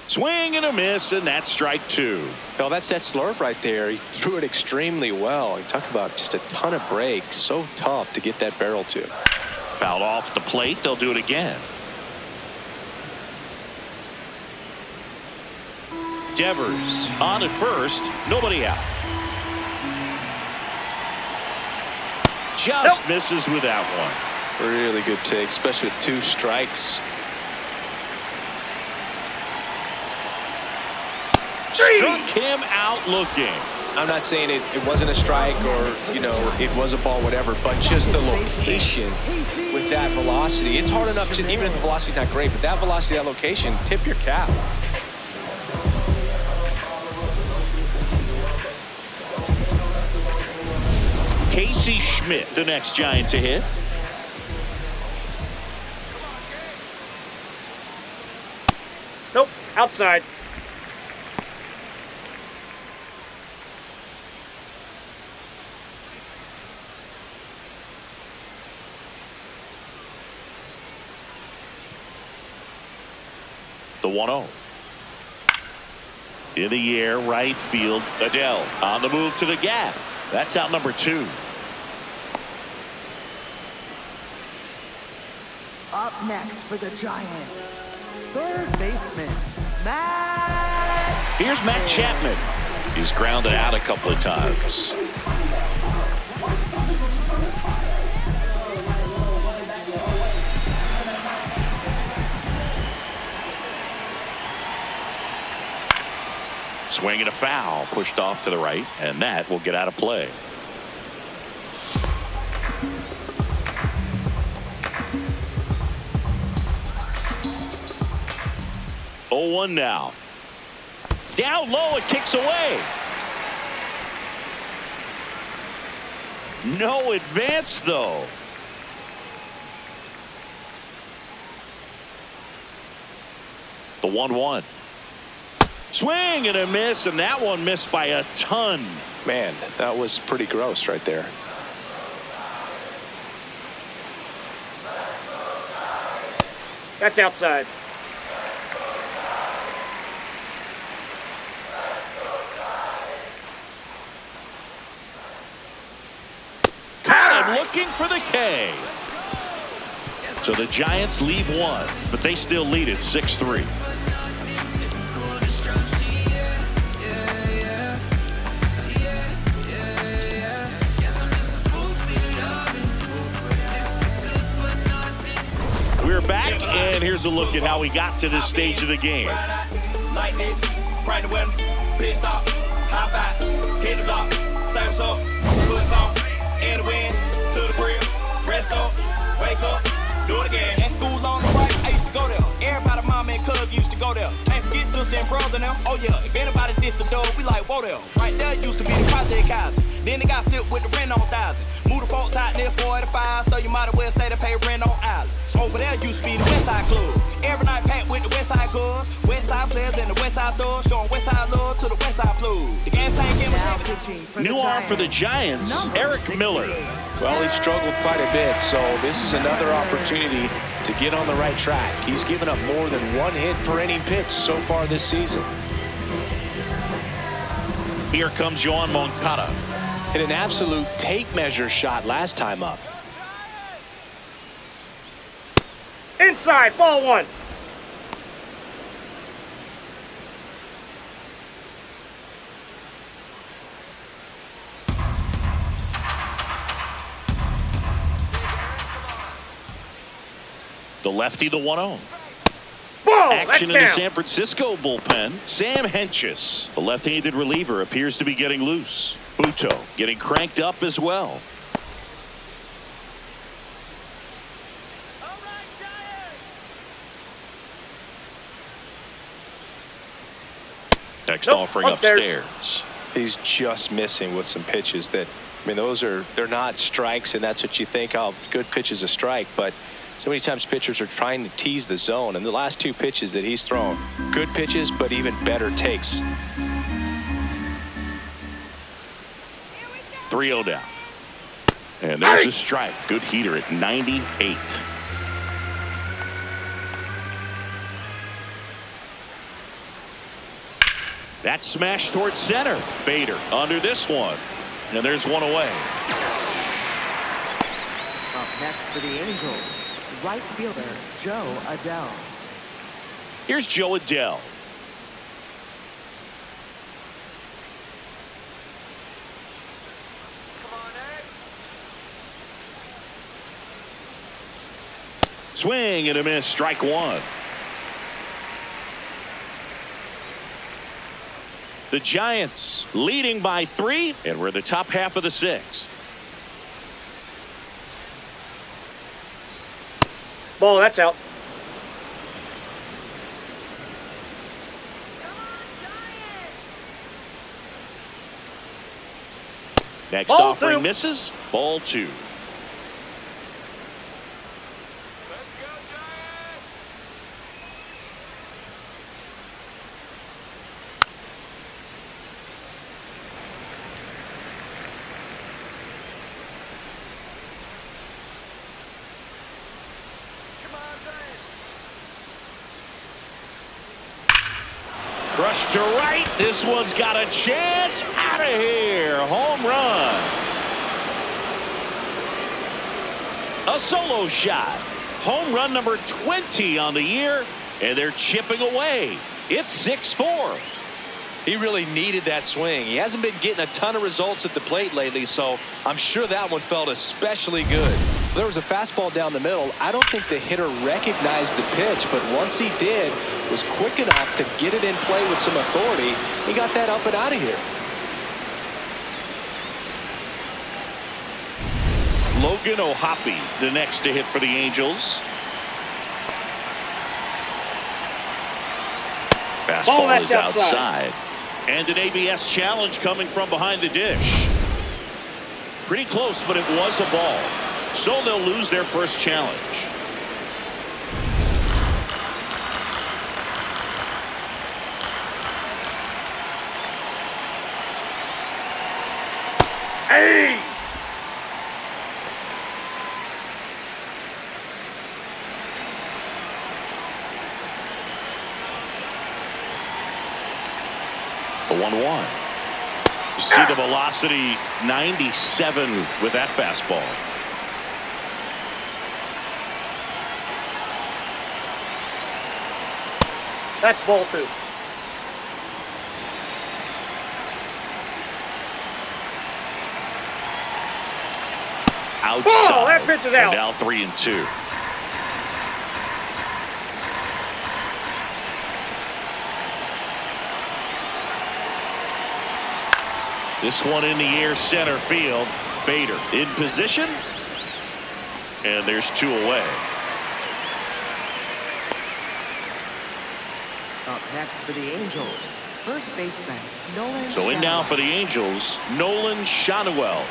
Swing and a miss, and that's strike two. Well, that's that slurve right there. He threw it extremely well. You talk about just a ton of breaks. So tough to get that barrel to. Fouled off the plate. They'll do it again. Devers on at first. Nobody out. Just misses with that one. Really good take, especially with 2 strikes. Struck him out looking. I'm not saying it wasn't a strike or, you know, it was a ball, whatever, but just the location with that velocity. It's hard enough to, even if the velocity's not great, but that velocity, that location, tip your cap. Casey Schmidt, the next Giant to hit. Nope, outside. The 1-0. In the air, right field. Adele on the move to the gap. That's out number 2. Up next for the Giants, third baseman, Matt. Here's Matt Chapman. He's grounded out a couple of times. Swing and a foul, pushed off to the right, and that will get out of play. Oh, 1 now. Down low, it kicks away. No advance, though. The 1-1. Swing and a miss, and that one missed by a ton. Man, that was pretty gross right there. That's outside. Caught him looking for the K. So the Giants leave 1, but they still lead it 6-3. We're back, and here's a look at how we got to this stage of the game. Like this, right the window, pissed off, hop out, hit the block, same up, put us on, in the wind, to the grill, rest up, wake up, do it again. At school on the right, I used to go there. Everybody, mom and cuz used to go there. Can't forget sister and brother now. Oh yeah, if anybody dissed the dog, we like, whoa there. Right there used to be the project houses. Then they got flipped with the rent on thousands. Move the folks out near 45, so you might as well say they pay rent on islands. Over there used to be the Westside Club. Every night packed with the Westside Cubs. Westside players and the Westside thugs showing Westside love to the Westside Blues. The game tank in Now pitching for the New arm for the Giants, Number Eric 16. Miller. Well, he struggled quite a bit, so this is another opportunity to get on the right track. He's given up more than 1 hit per inning pitch so far this season. Here comes Yohan Moncada. Hit an absolute tape measure shot last time up. Inside, ball 1. The lefty, the 1-0. Ball, Action in that's the down. San Francisco bullpen. Sam Hentges, the left-handed reliever, appears to be getting loose. Buto getting cranked up as well. Next Nope, offering up there. upstairs. He's just missing with some pitches that, I mean, they're not strikes, and that's what you think, oh, good pitch is a strike. But so many times pitchers are trying to tease the zone, and the last two pitches that he's thrown, good pitches, but even better takes. 3-0 down. And there's a strike. Good heater at 98. That smash towards center. Bader under this one. And there's one away. Up next for the Angels, right fielder Joe Adell. Here's Joe Adell. Swing and a miss. Strike one. The Giants leading by 3, and we're in the top half of the 6th. Ball, that's out. Next Ball offering 2. misses. Ball 2. Crushed to right. This one's got a chance. Out of here. Home run. A solo shot. Home run number 20 on the year. And they're chipping away. It's 6-4. He really needed that swing. He hasn't been getting a ton of results at the plate lately, so I'm sure that one felt especially good. There was a fastball down the middle. I don't think the hitter recognized the pitch, but once he did, was quick enough to get it in play with some authority. He got that up and out of here. Logan O'Hoppe, the next to hit for the Angels. Fastball is outside. And an ABS challenge coming from behind the dish. Pretty close, but it was a ball. So they'll lose their first challenge. Hey! The 1-1. See the velocity, 97 with that fastball. That's ball 2. Outside. Ball, that pitch is out. And now 3-2. This one in the air, center field. Bader in position. And there's 2 away. Up next for the Angels, first baseman Nolan. So in now for the Angels, Nolan Shotwell.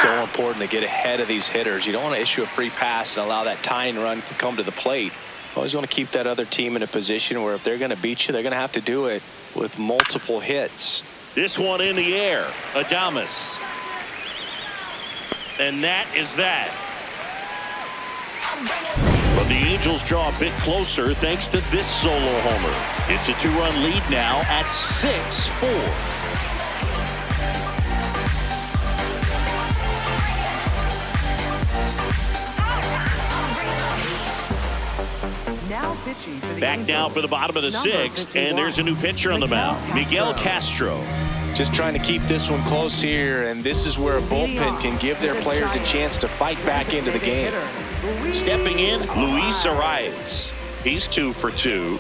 So important to get ahead of these hitters. You don't want to issue a free pass and allow that tying run to come to the plate. Always want to keep that other team in a position where if they're going to beat you, they're going to have to do it with multiple hits. This one in the air, Adames. And that is that. But the Angels draw a bit closer thanks to this solo homer. It's a 2-run lead now at 6-4. Back now for the bottom of the 6th, and there's a new pitcher on the mound, Miguel Castro. Just trying to keep this one close here, and this is where a bullpen can give their players a chance to fight back into the game. Stepping in, Luis Arias. He's 2 for 2.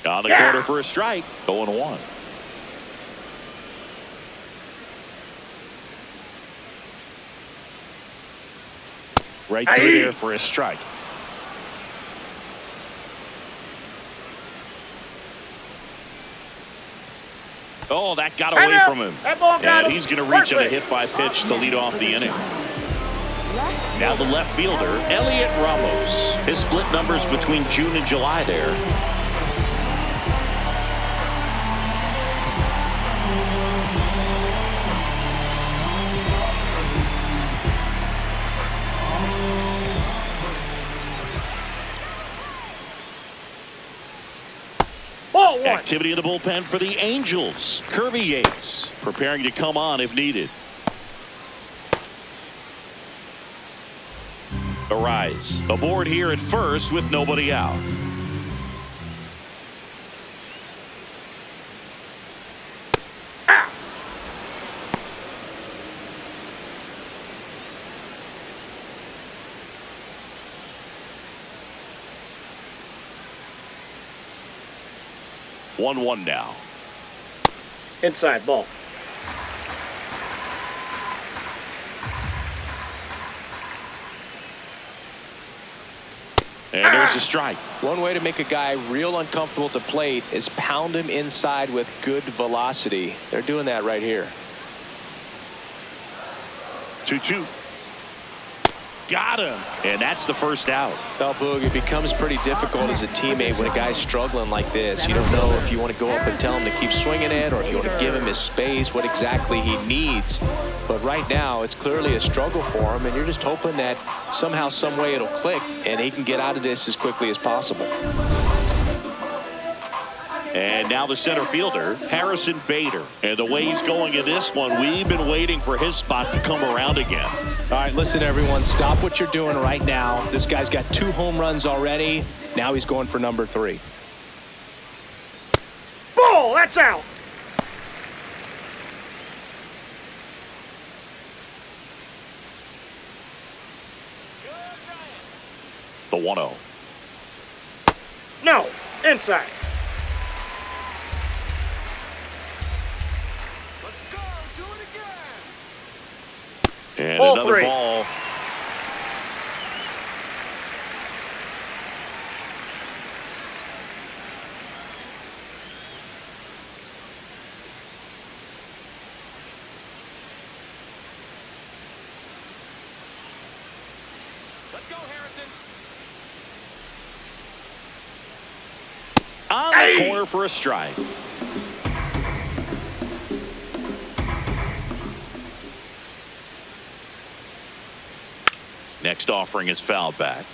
On the corner for a strike. 0-1. Right through there for a strike. Oh, that got away from him. And he's going to reach on a hit by pitch to lead off the inning. Now the left fielder, Elliot Ramos. His split numbers between June and July there. Activity in the bullpen for the Angels. Kirby Yates preparing to come on if needed. Arise aboard here at first with nobody out. One now. Inside ball. And there's a strike. One way to make a guy real uncomfortable at the plate is pound him inside with good velocity. They're doing that right here. 2-2. Got him. And that's the first out. Well, Boog, it becomes pretty difficult as a teammate when a guy's struggling like this. You don't know if you want to go up and tell him to keep swinging it or if you want to give him his space, what exactly he needs. But right now, it's clearly a struggle for him, and you're just hoping that somehow, some way it'll click and he can get out of this as quickly as possible. And now the center fielder, Harrison Bader. And the way he's going in this one, we've been waiting for his spot to come around again. All right, listen, everyone, stop what you're doing right now. This guy's got 2 home runs already. Now he's going for number 3. Ball, that's out. The 1-0. No, inside. And ball another 3. ball. Let's go, Harrison. On the corner for a strike. Next offering is fouled back.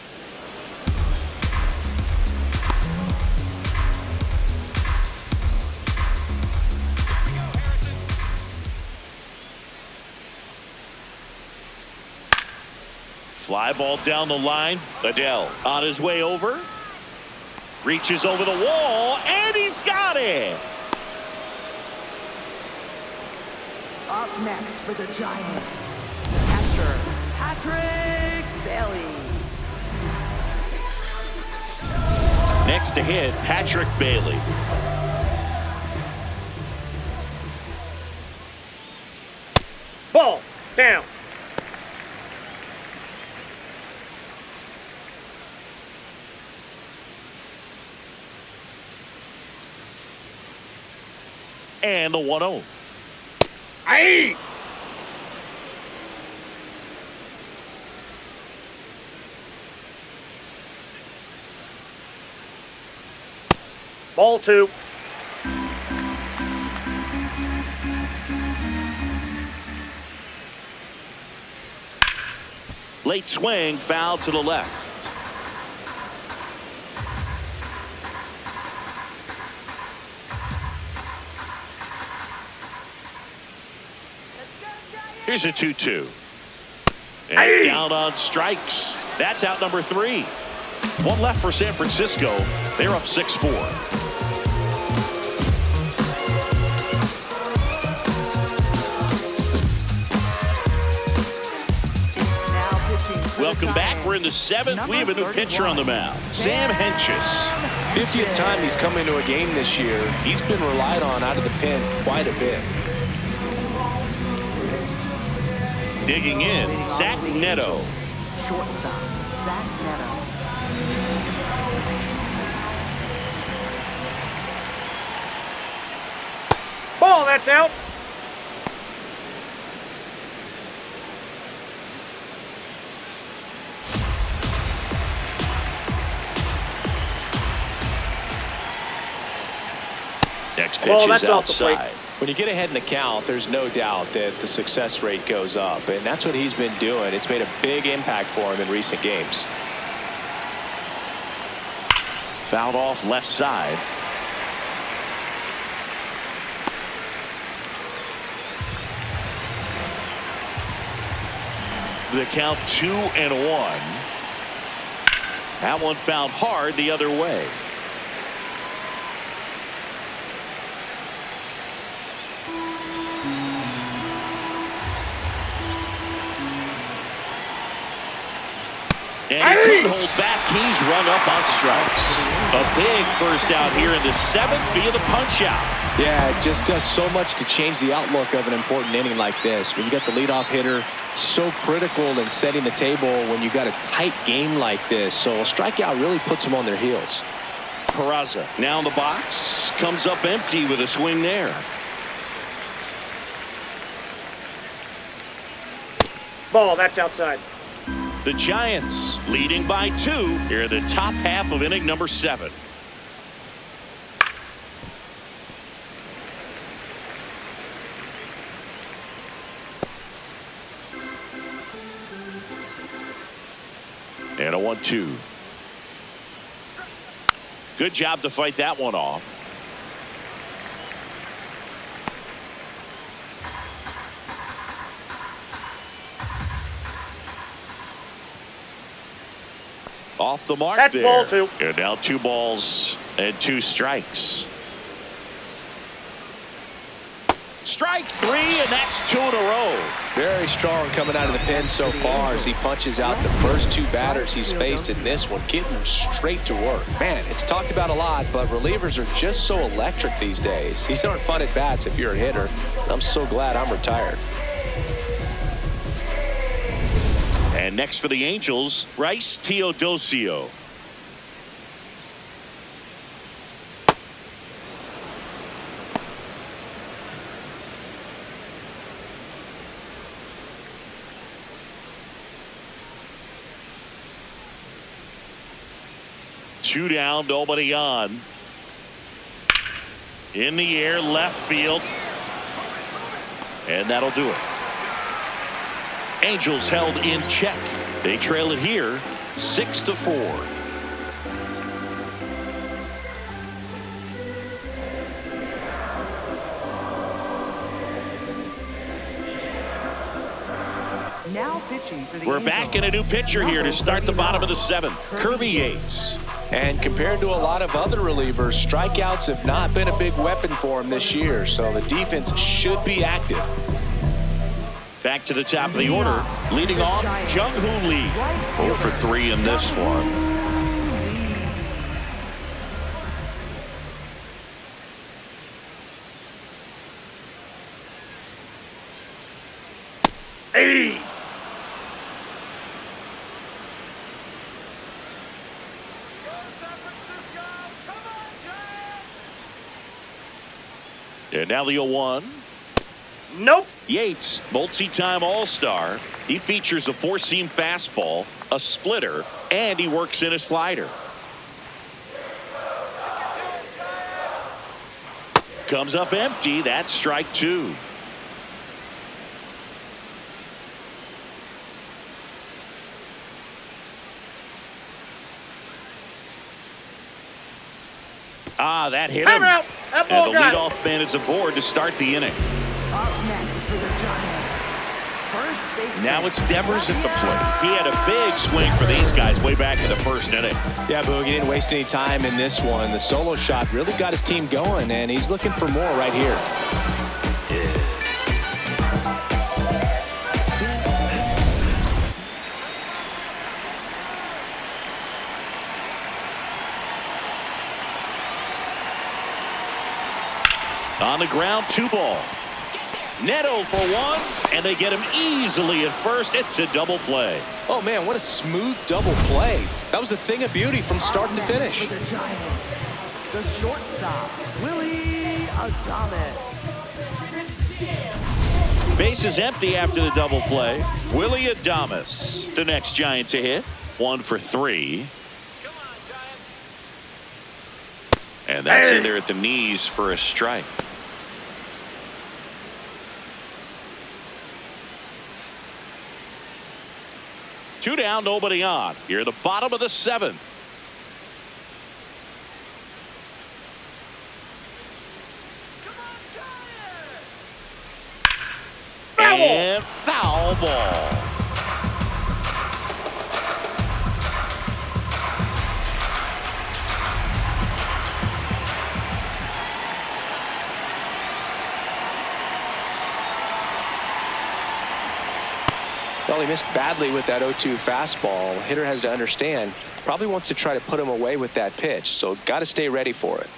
Fly ball down the line. Adele on his way over. Reaches over the wall, and he's got it. Up next for the Giants, catcher Patrick Bailey. Next to hit, Patrick Bailey. Ball, down. And the 1-0. Aye. Ball 2. Late swing, foul to the left. Here's a 2-2. And down on strikes. That's out number 3. One left for San Francisco. They're up 6-4. Welcome back. We're in the 7th. We have a new pitcher on the mound, Sam Hentges. 50th time he's come into a game this year. He's been relied on out of the pen quite a bit. Digging in, Zach Neto. Shortstop, Zach Neto. Ball, that's out. Next pitch Ball, is that's off the plate. outside. When you get ahead in the count, there's no doubt that the success rate goes up, and that's what he's been doing. It's made a big impact for him in recent games. Fouled off left side. The count 2-1. That one found hard the other way. And he couldn't hold back. He's rung up on strikes. A big first out here in the 7th via the punch out. Yeah, it just does so much to change the outlook of an important inning like this. When you got the leadoff hitter, so critical in setting the table when you got a tight game like this. So a strikeout really puts them on their heels. Peraza now in the box. Comes up empty with a swing there. Ball, that's outside. The Giants leading by 2 here in the top half of inning number 7. And a 1-2. Good job to fight that one off. Off the mark. That's there. ball 2. And now 2 balls and 2 strikes. Strike 3, and that's 2 in a row. Very strong coming out of the pen so far as he punches out the first 2 batters he's faced in this one, getting straight to work. Man, it's talked about a lot, but relievers are just so electric these days. These aren't fun at bats if you're a hitter. I'm so glad I'm retired. And next for the Angels, Bryce Teodosio. Two down, nobody on. In the air, left field. And that'll do it. Angels held in check. They trail it here 6-4. Now pitching for the We're back in a new pitcher here to start the bottom of the 7th. Kirby Yates. And compared to a lot of other relievers, strikeouts have not been a big weapon for him this year, so the defense should be active. Back to the top of the order, leading off Jung-Hoo Lee. 0 for 3 in this one. Hey! And now the 0-1. Nope. Yates, multi-time All-Star. He features a 4-seam fastball, a splitter, and he works in a slider. Comes up empty. That's strike 2. Ah, that hit him. Time out. That ball And the got it. leadoff man is aboard to start the inning. Up next for the Giants. First baseman. Now it's Devers at the plate. He had a big swing for these guys way back in the 1st inning. Yeah, Boog, he didn't waste any time in this one. The solo shot really got his team going, and he's looking for more right here. On the ground, 2 ball. Neto for 1, and they get him easily at first. It's a double play. Oh, man, what a smooth double play. That was a thing of beauty from start to finish. For the Giants, the shortstop, Willie Adames. Base is empty after the double play. Willie Adames, the next Giant to hit. 1 for 3. And that's in there at the knees for a strike. Two down, nobody on. Here at the bottom of the 7th. And foul ball. Well, he missed badly with that 0-2 fastball. Hitter has to understand, probably wants to try to put him away with that pitch, so got to stay ready for it.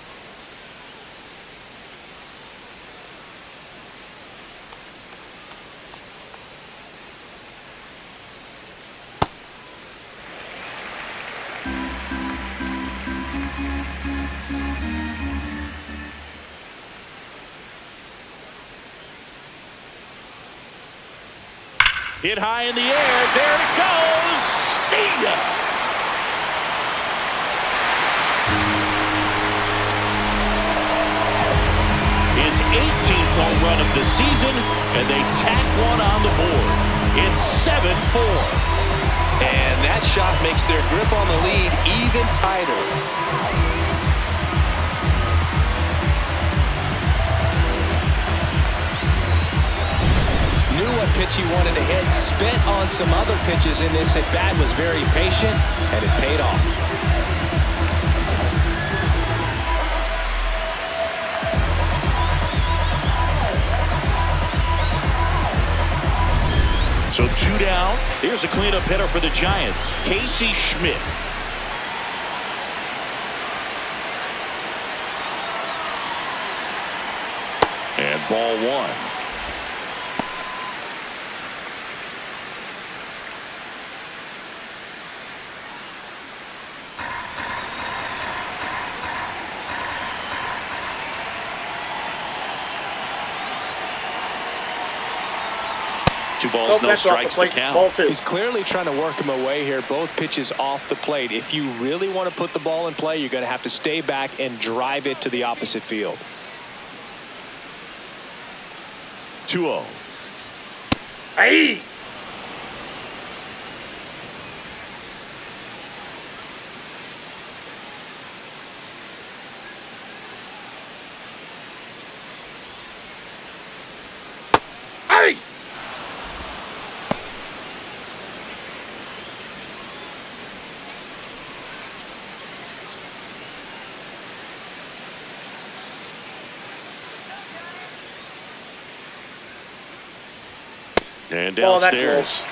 Hit high in the air. There it goes. See ya. His 18th home run of the season, and they tack one on the board. It's 7-4. And that shot makes their grip on the lead even tighter. Knew what pitch he wanted to hit, spent on some other pitches in this at-bat, was very patient, and it paid off. So 2 down. Here's a cleanup hitter for the Giants, Casey Schmidt. And ball 1. Two balls, no strikes to count. Ball 2. He's clearly trying to work him away here. Both pitches off the plate. If you really want to put the ball in play, you're going to have to stay back and drive it to the opposite field. 2-0. Hey! Hey! And Ball that downstairs.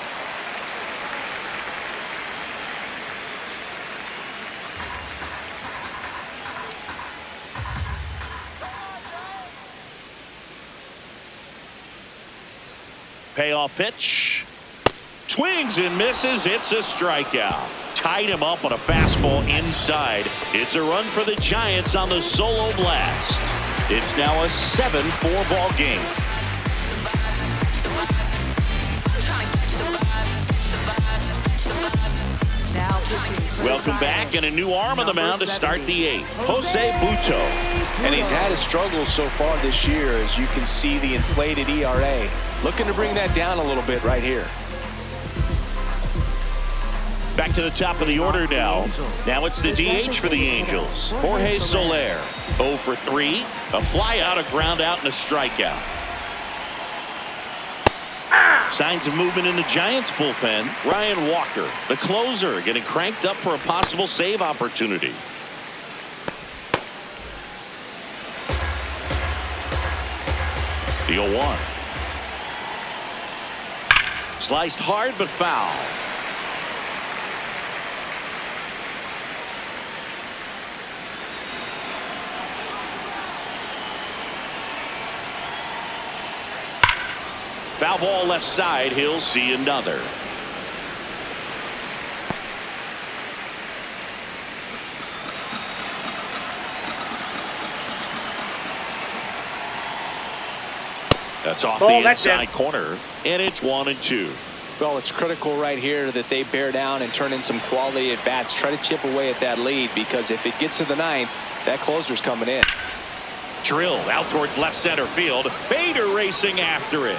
Payoff pitch. Swings and misses. It's a strikeout. Tied him up on a fastball inside. It's a run for the Giants on the solo blast. It's now a 7-4 ball game. Welcome back, and a new arm on the mound to start the 8th, Jose Buto. And he's had his struggles so far this year, as you can see the inflated ERA. Looking to bring that down a little bit right here. Back to the top of the order now. Now it's the DH for the Angels, Jorge Soler. 0 for 3, a fly out, a ground out, and a strikeout. Signs of movement in the Giants bullpen. Ryan Walker, the closer, getting cranked up for a possible save opportunity. The 0-1. Sliced hard but foul. Foul ball left side. He'll see another. That's off the inside corner, and it's 1-2. Well, it's critical right here that they bear down and turn in some quality at bats. Try to chip away at that lead, because if it gets to the ninth, that closer's coming in. Drilled out towards left center field. Bader racing after it.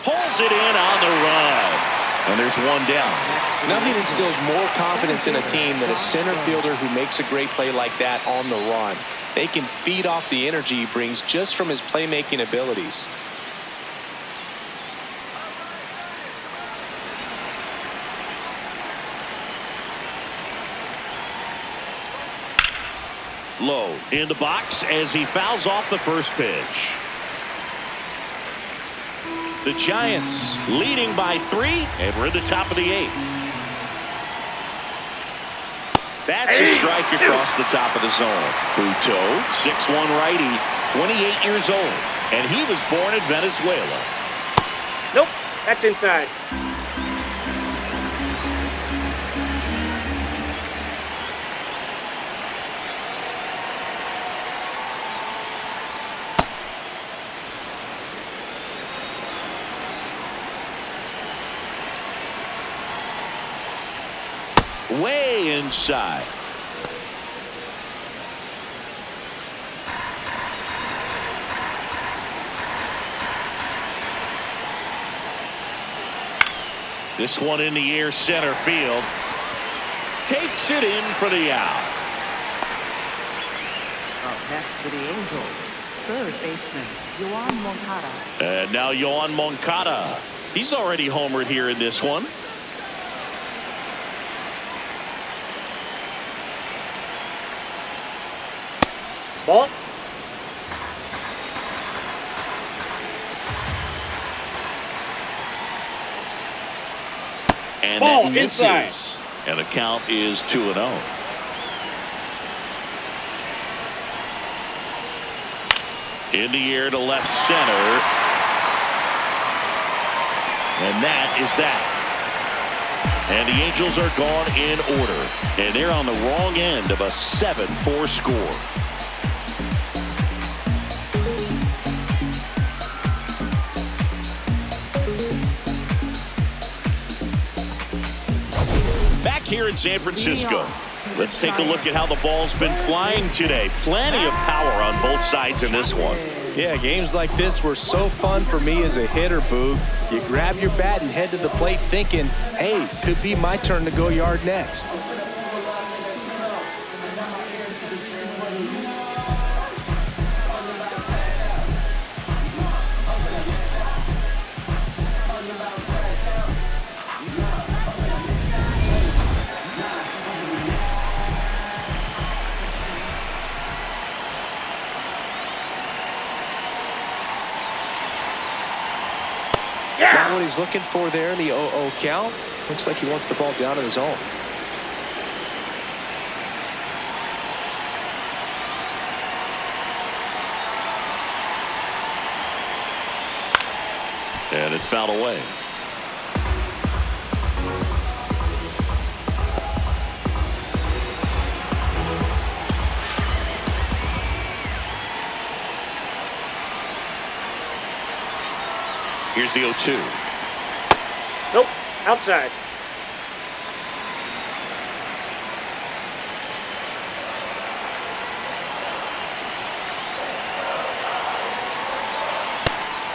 Pulls it in on the run. And there's one down. Nothing instills more confidence in a team than a center fielder who makes a great play like that on the run. They can feed off the energy he brings just from his playmaking abilities. Low in the box as he fouls off the first pitch. The Giants leading by 3, and we're in the top of the 8th. That's a strike across the top of the zone. Buto, 6'1" righty, 28 years old, and he was born in Venezuela. Nope, that's inside. Way inside. This one in the air, center field. Takes it in for the out. Up next for the Angels, third baseman, Yoan Moncada. And now Yoan Moncada. He's already homered here in this one. Ball. And ball that misses. inside. And the count is 2-0. In the air to left center. And that is that. And the Angels are gone in order. And they're on the wrong end of a 7-4 score. Back here in San Francisco. Let's take a look at how the ball's been flying today. Plenty of power on both sides in this one. Yeah, games like this were so fun for me as a hitter, Boog. You grab your bat and head to the plate thinking, hey, could be my turn to go yard next. Got what he's looking for there in the 0-0 count. Looks like he wants the ball down in the zone. And it's fouled away. Here's the 0-2. Nope, outside.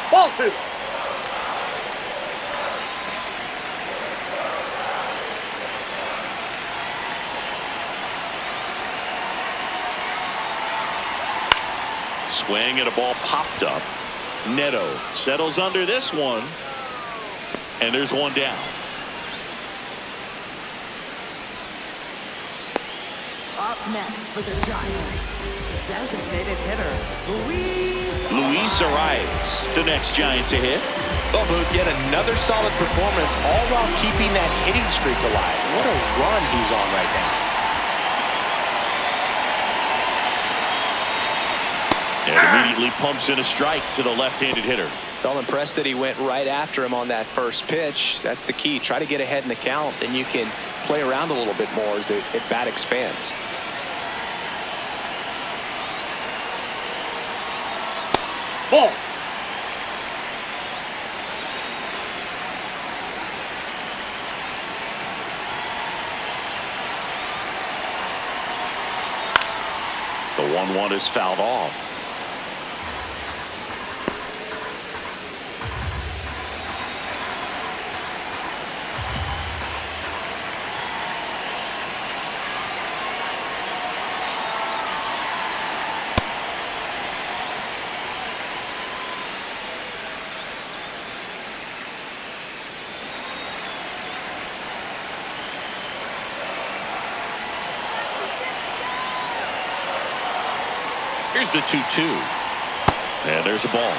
Ball 2. Swing and a ball popped up. Neto settles under this one, and there's one down. Up next for the Giants, designated hitter, Luis Arias, the next Giant to hit. Oh, Boog, yet another solid performance, all while keeping that hitting streak alive. What a run he's on right now. And immediately pumps in a strike to the left-handed hitter. I'm impressed that he went right after him on that first pitch. That's the key. Try to get ahead in the count, then you can play around a little bit more as the at-bat expands. Ball. The 1-1 is fouled off. Here's the 2-2. And there's a ball.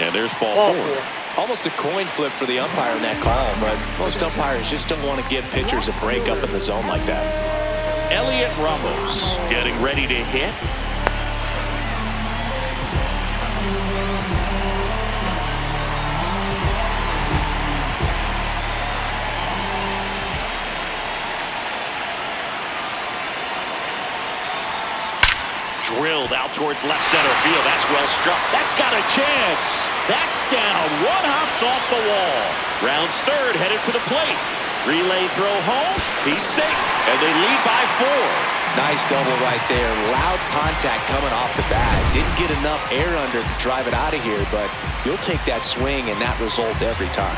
And there's ball 4. Almost a coin flip for the umpire in that call, but most umpires just don't want to give pitchers a break up in the zone like that. Elliot Ramos getting ready to hit. Drilled out towards left center field. That's well struck. That's got a chance. That's down. One hops off the wall. Rounds third, headed for the plate. Relay throw home. He's safe, and they lead by 4. Nice double right there. Loud contact coming off the bat. Didn't get enough air under to drive it out of here, but you'll take that swing and that result every time.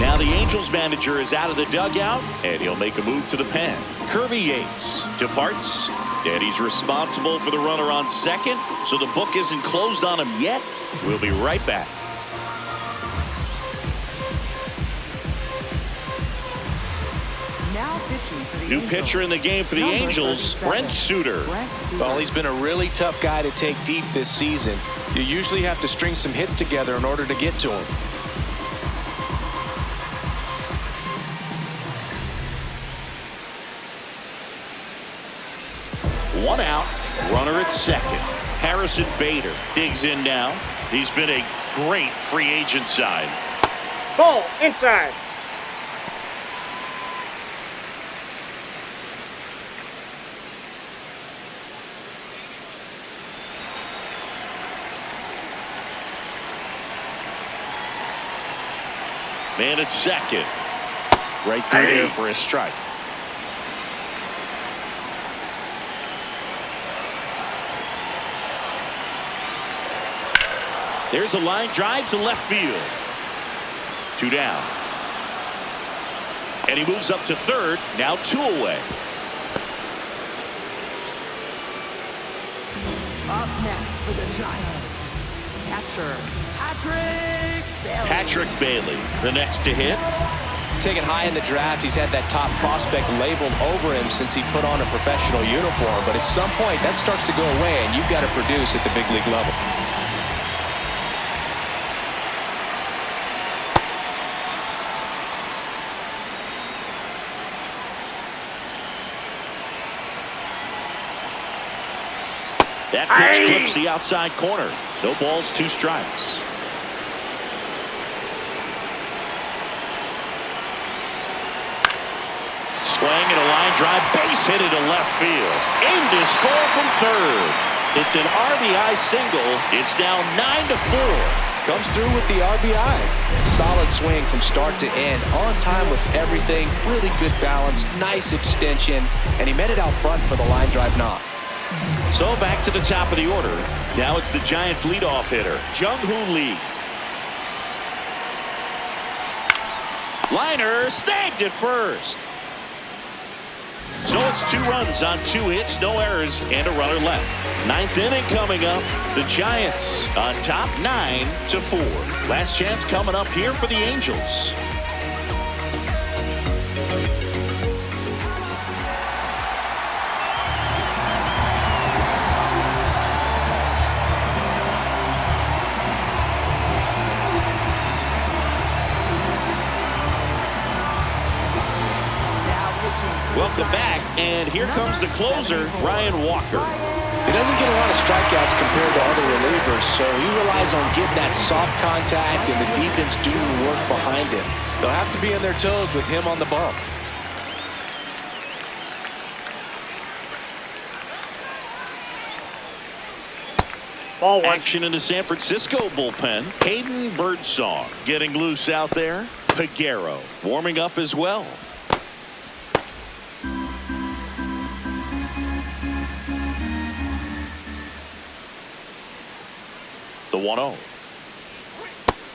Now the Angels manager is out of the dugout, and he'll make a move to the pen. Kirby Yates departs, and he's responsible for the runner on second, so the book isn't closed on him yet. We'll be right back. Now pitching for the New Angels. pitcher in the game for the Number Angels, 37, Brent Suter. Well, he's been a really tough guy to take deep this season. You usually have to string some hits together in order to get to him. One out, runner at second. Harrison Bader digs in now. He's been a great free agent sign. Ball inside. Man at second. Right through there for a strike. There's a line drive to left field. 2 down. And he moves up to third. Now 2 away. Up next for the Giants, catcher Patrick Bailey, the next to hit. Taken high in the draft, he's had that top prospect labeled over him since he put on a professional uniform. But at some point, that starts to go away, and you've got to produce at the big league level. That pitch clips the outside corner. No balls, 2 strikes. Swing and a line drive, base hit into left field. In to score from third. It's an RBI single. It's now 9-4. Comes through with the RBI. Solid swing from start to end. On time with everything. Really good balance. Nice extension. And he met it out front for the line drive knock. So back to the top of the order. Now it's the Giants leadoff hitter, Jung-Hoo Lee. Liner snagged at first. So it's 2 runs on 2 hits, no errors, and a runner left. 9th inning coming up. The Giants on top 9-4. Last chance coming up here for the Angels. Welcome back, and here comes the closer, Ryan Walker. He doesn't get a lot of strikeouts compared to other relievers, so he relies on getting that soft contact and the defense doing the work behind him. They'll have to be on their toes with him on the bump. Ball one. Action in the San Francisco bullpen. Hayden Birdsong getting loose out there. Peguero warming up as well. The 1-0.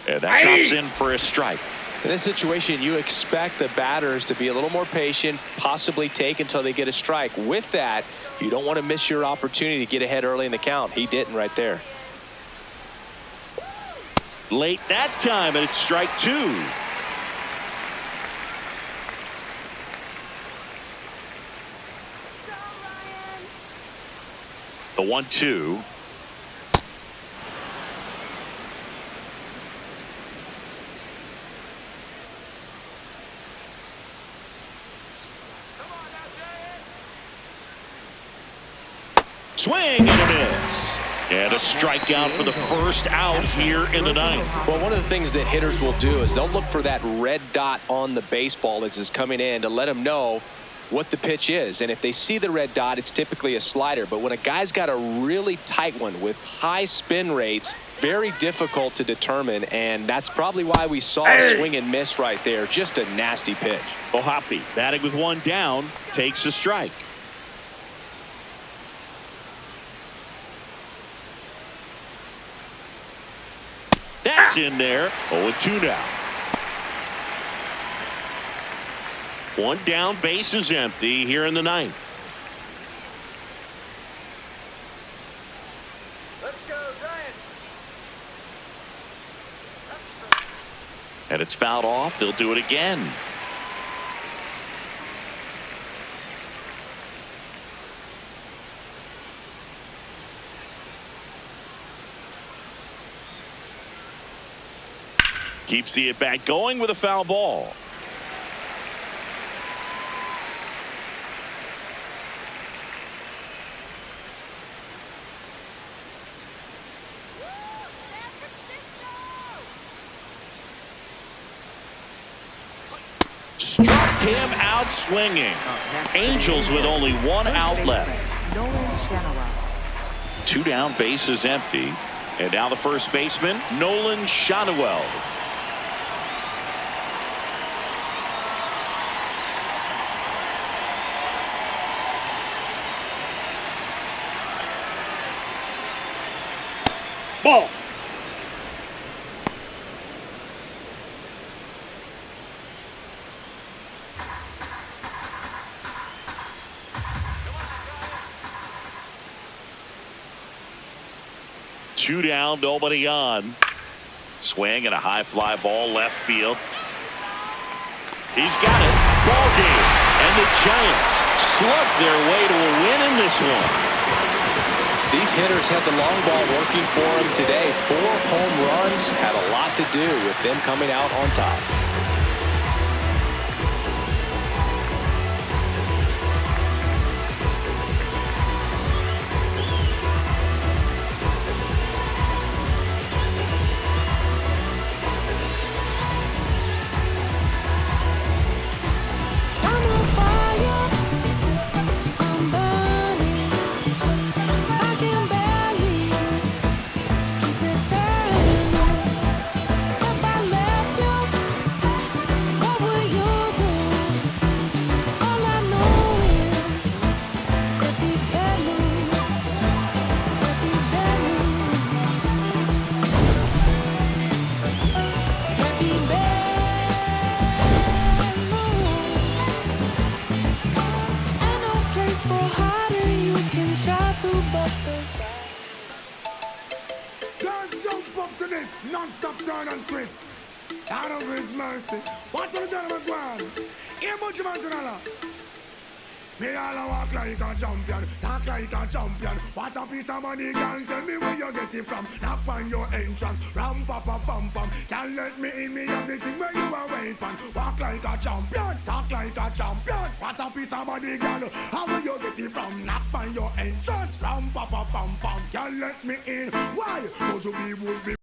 And that drops in for a strike. In this situation, you expect the batters to be a little more patient, possibly take until they get a strike. With that, you don't want to miss your opportunity to get ahead early in the count. He didn't right there. Late that time, and it's strike 2. The 1-2. Swing and a miss. And a strikeout for the first out here in the ninth. Well, one of the things that hitters will do is they'll look for that red dot on the baseball as it's coming in to let them know what the pitch is. And if they see the red dot, it's typically a slider. But when a guy's got a really tight one with high spin rates, very difficult to determine. And that's probably why we saw a swing and miss right there. Just a nasty pitch. Ohapi batting with one down, takes a strike. That's in there. 0-2 now. One down, base is empty here in the ninth. Let's go, Giants. And it's fouled off. They'll do it again. Keeps the at-bat going with a foul ball. Struck him out swinging. Angels with only one out left. Two down, base is empty. And now the first baseman, Nolan Shotwell. Ball. Two down, nobody on. Swing and a high fly ball left field. He's got it. Ball game. And the Giants slug their way to a win in this one. These hitters had the long ball working for them today. 4 home runs had a lot to do with them coming out on top. Non-stop turn and twist. Out of his mercy. What's the done of a ground? Here, much man to know. Me all walk like a champion, talk like a champion. What a piece of money, girl. Tell me where you get it from. Knock on your entrance, ram pa pam pam. Can't let me in, me have the thing where you are waiting. Walk like a champion, talk like a a champion. What a piece of body, girl. How will you get it from? Knock on your entrance. Ram, pa, pa, pam, pam. Can't let me in. Why? Would you be, would be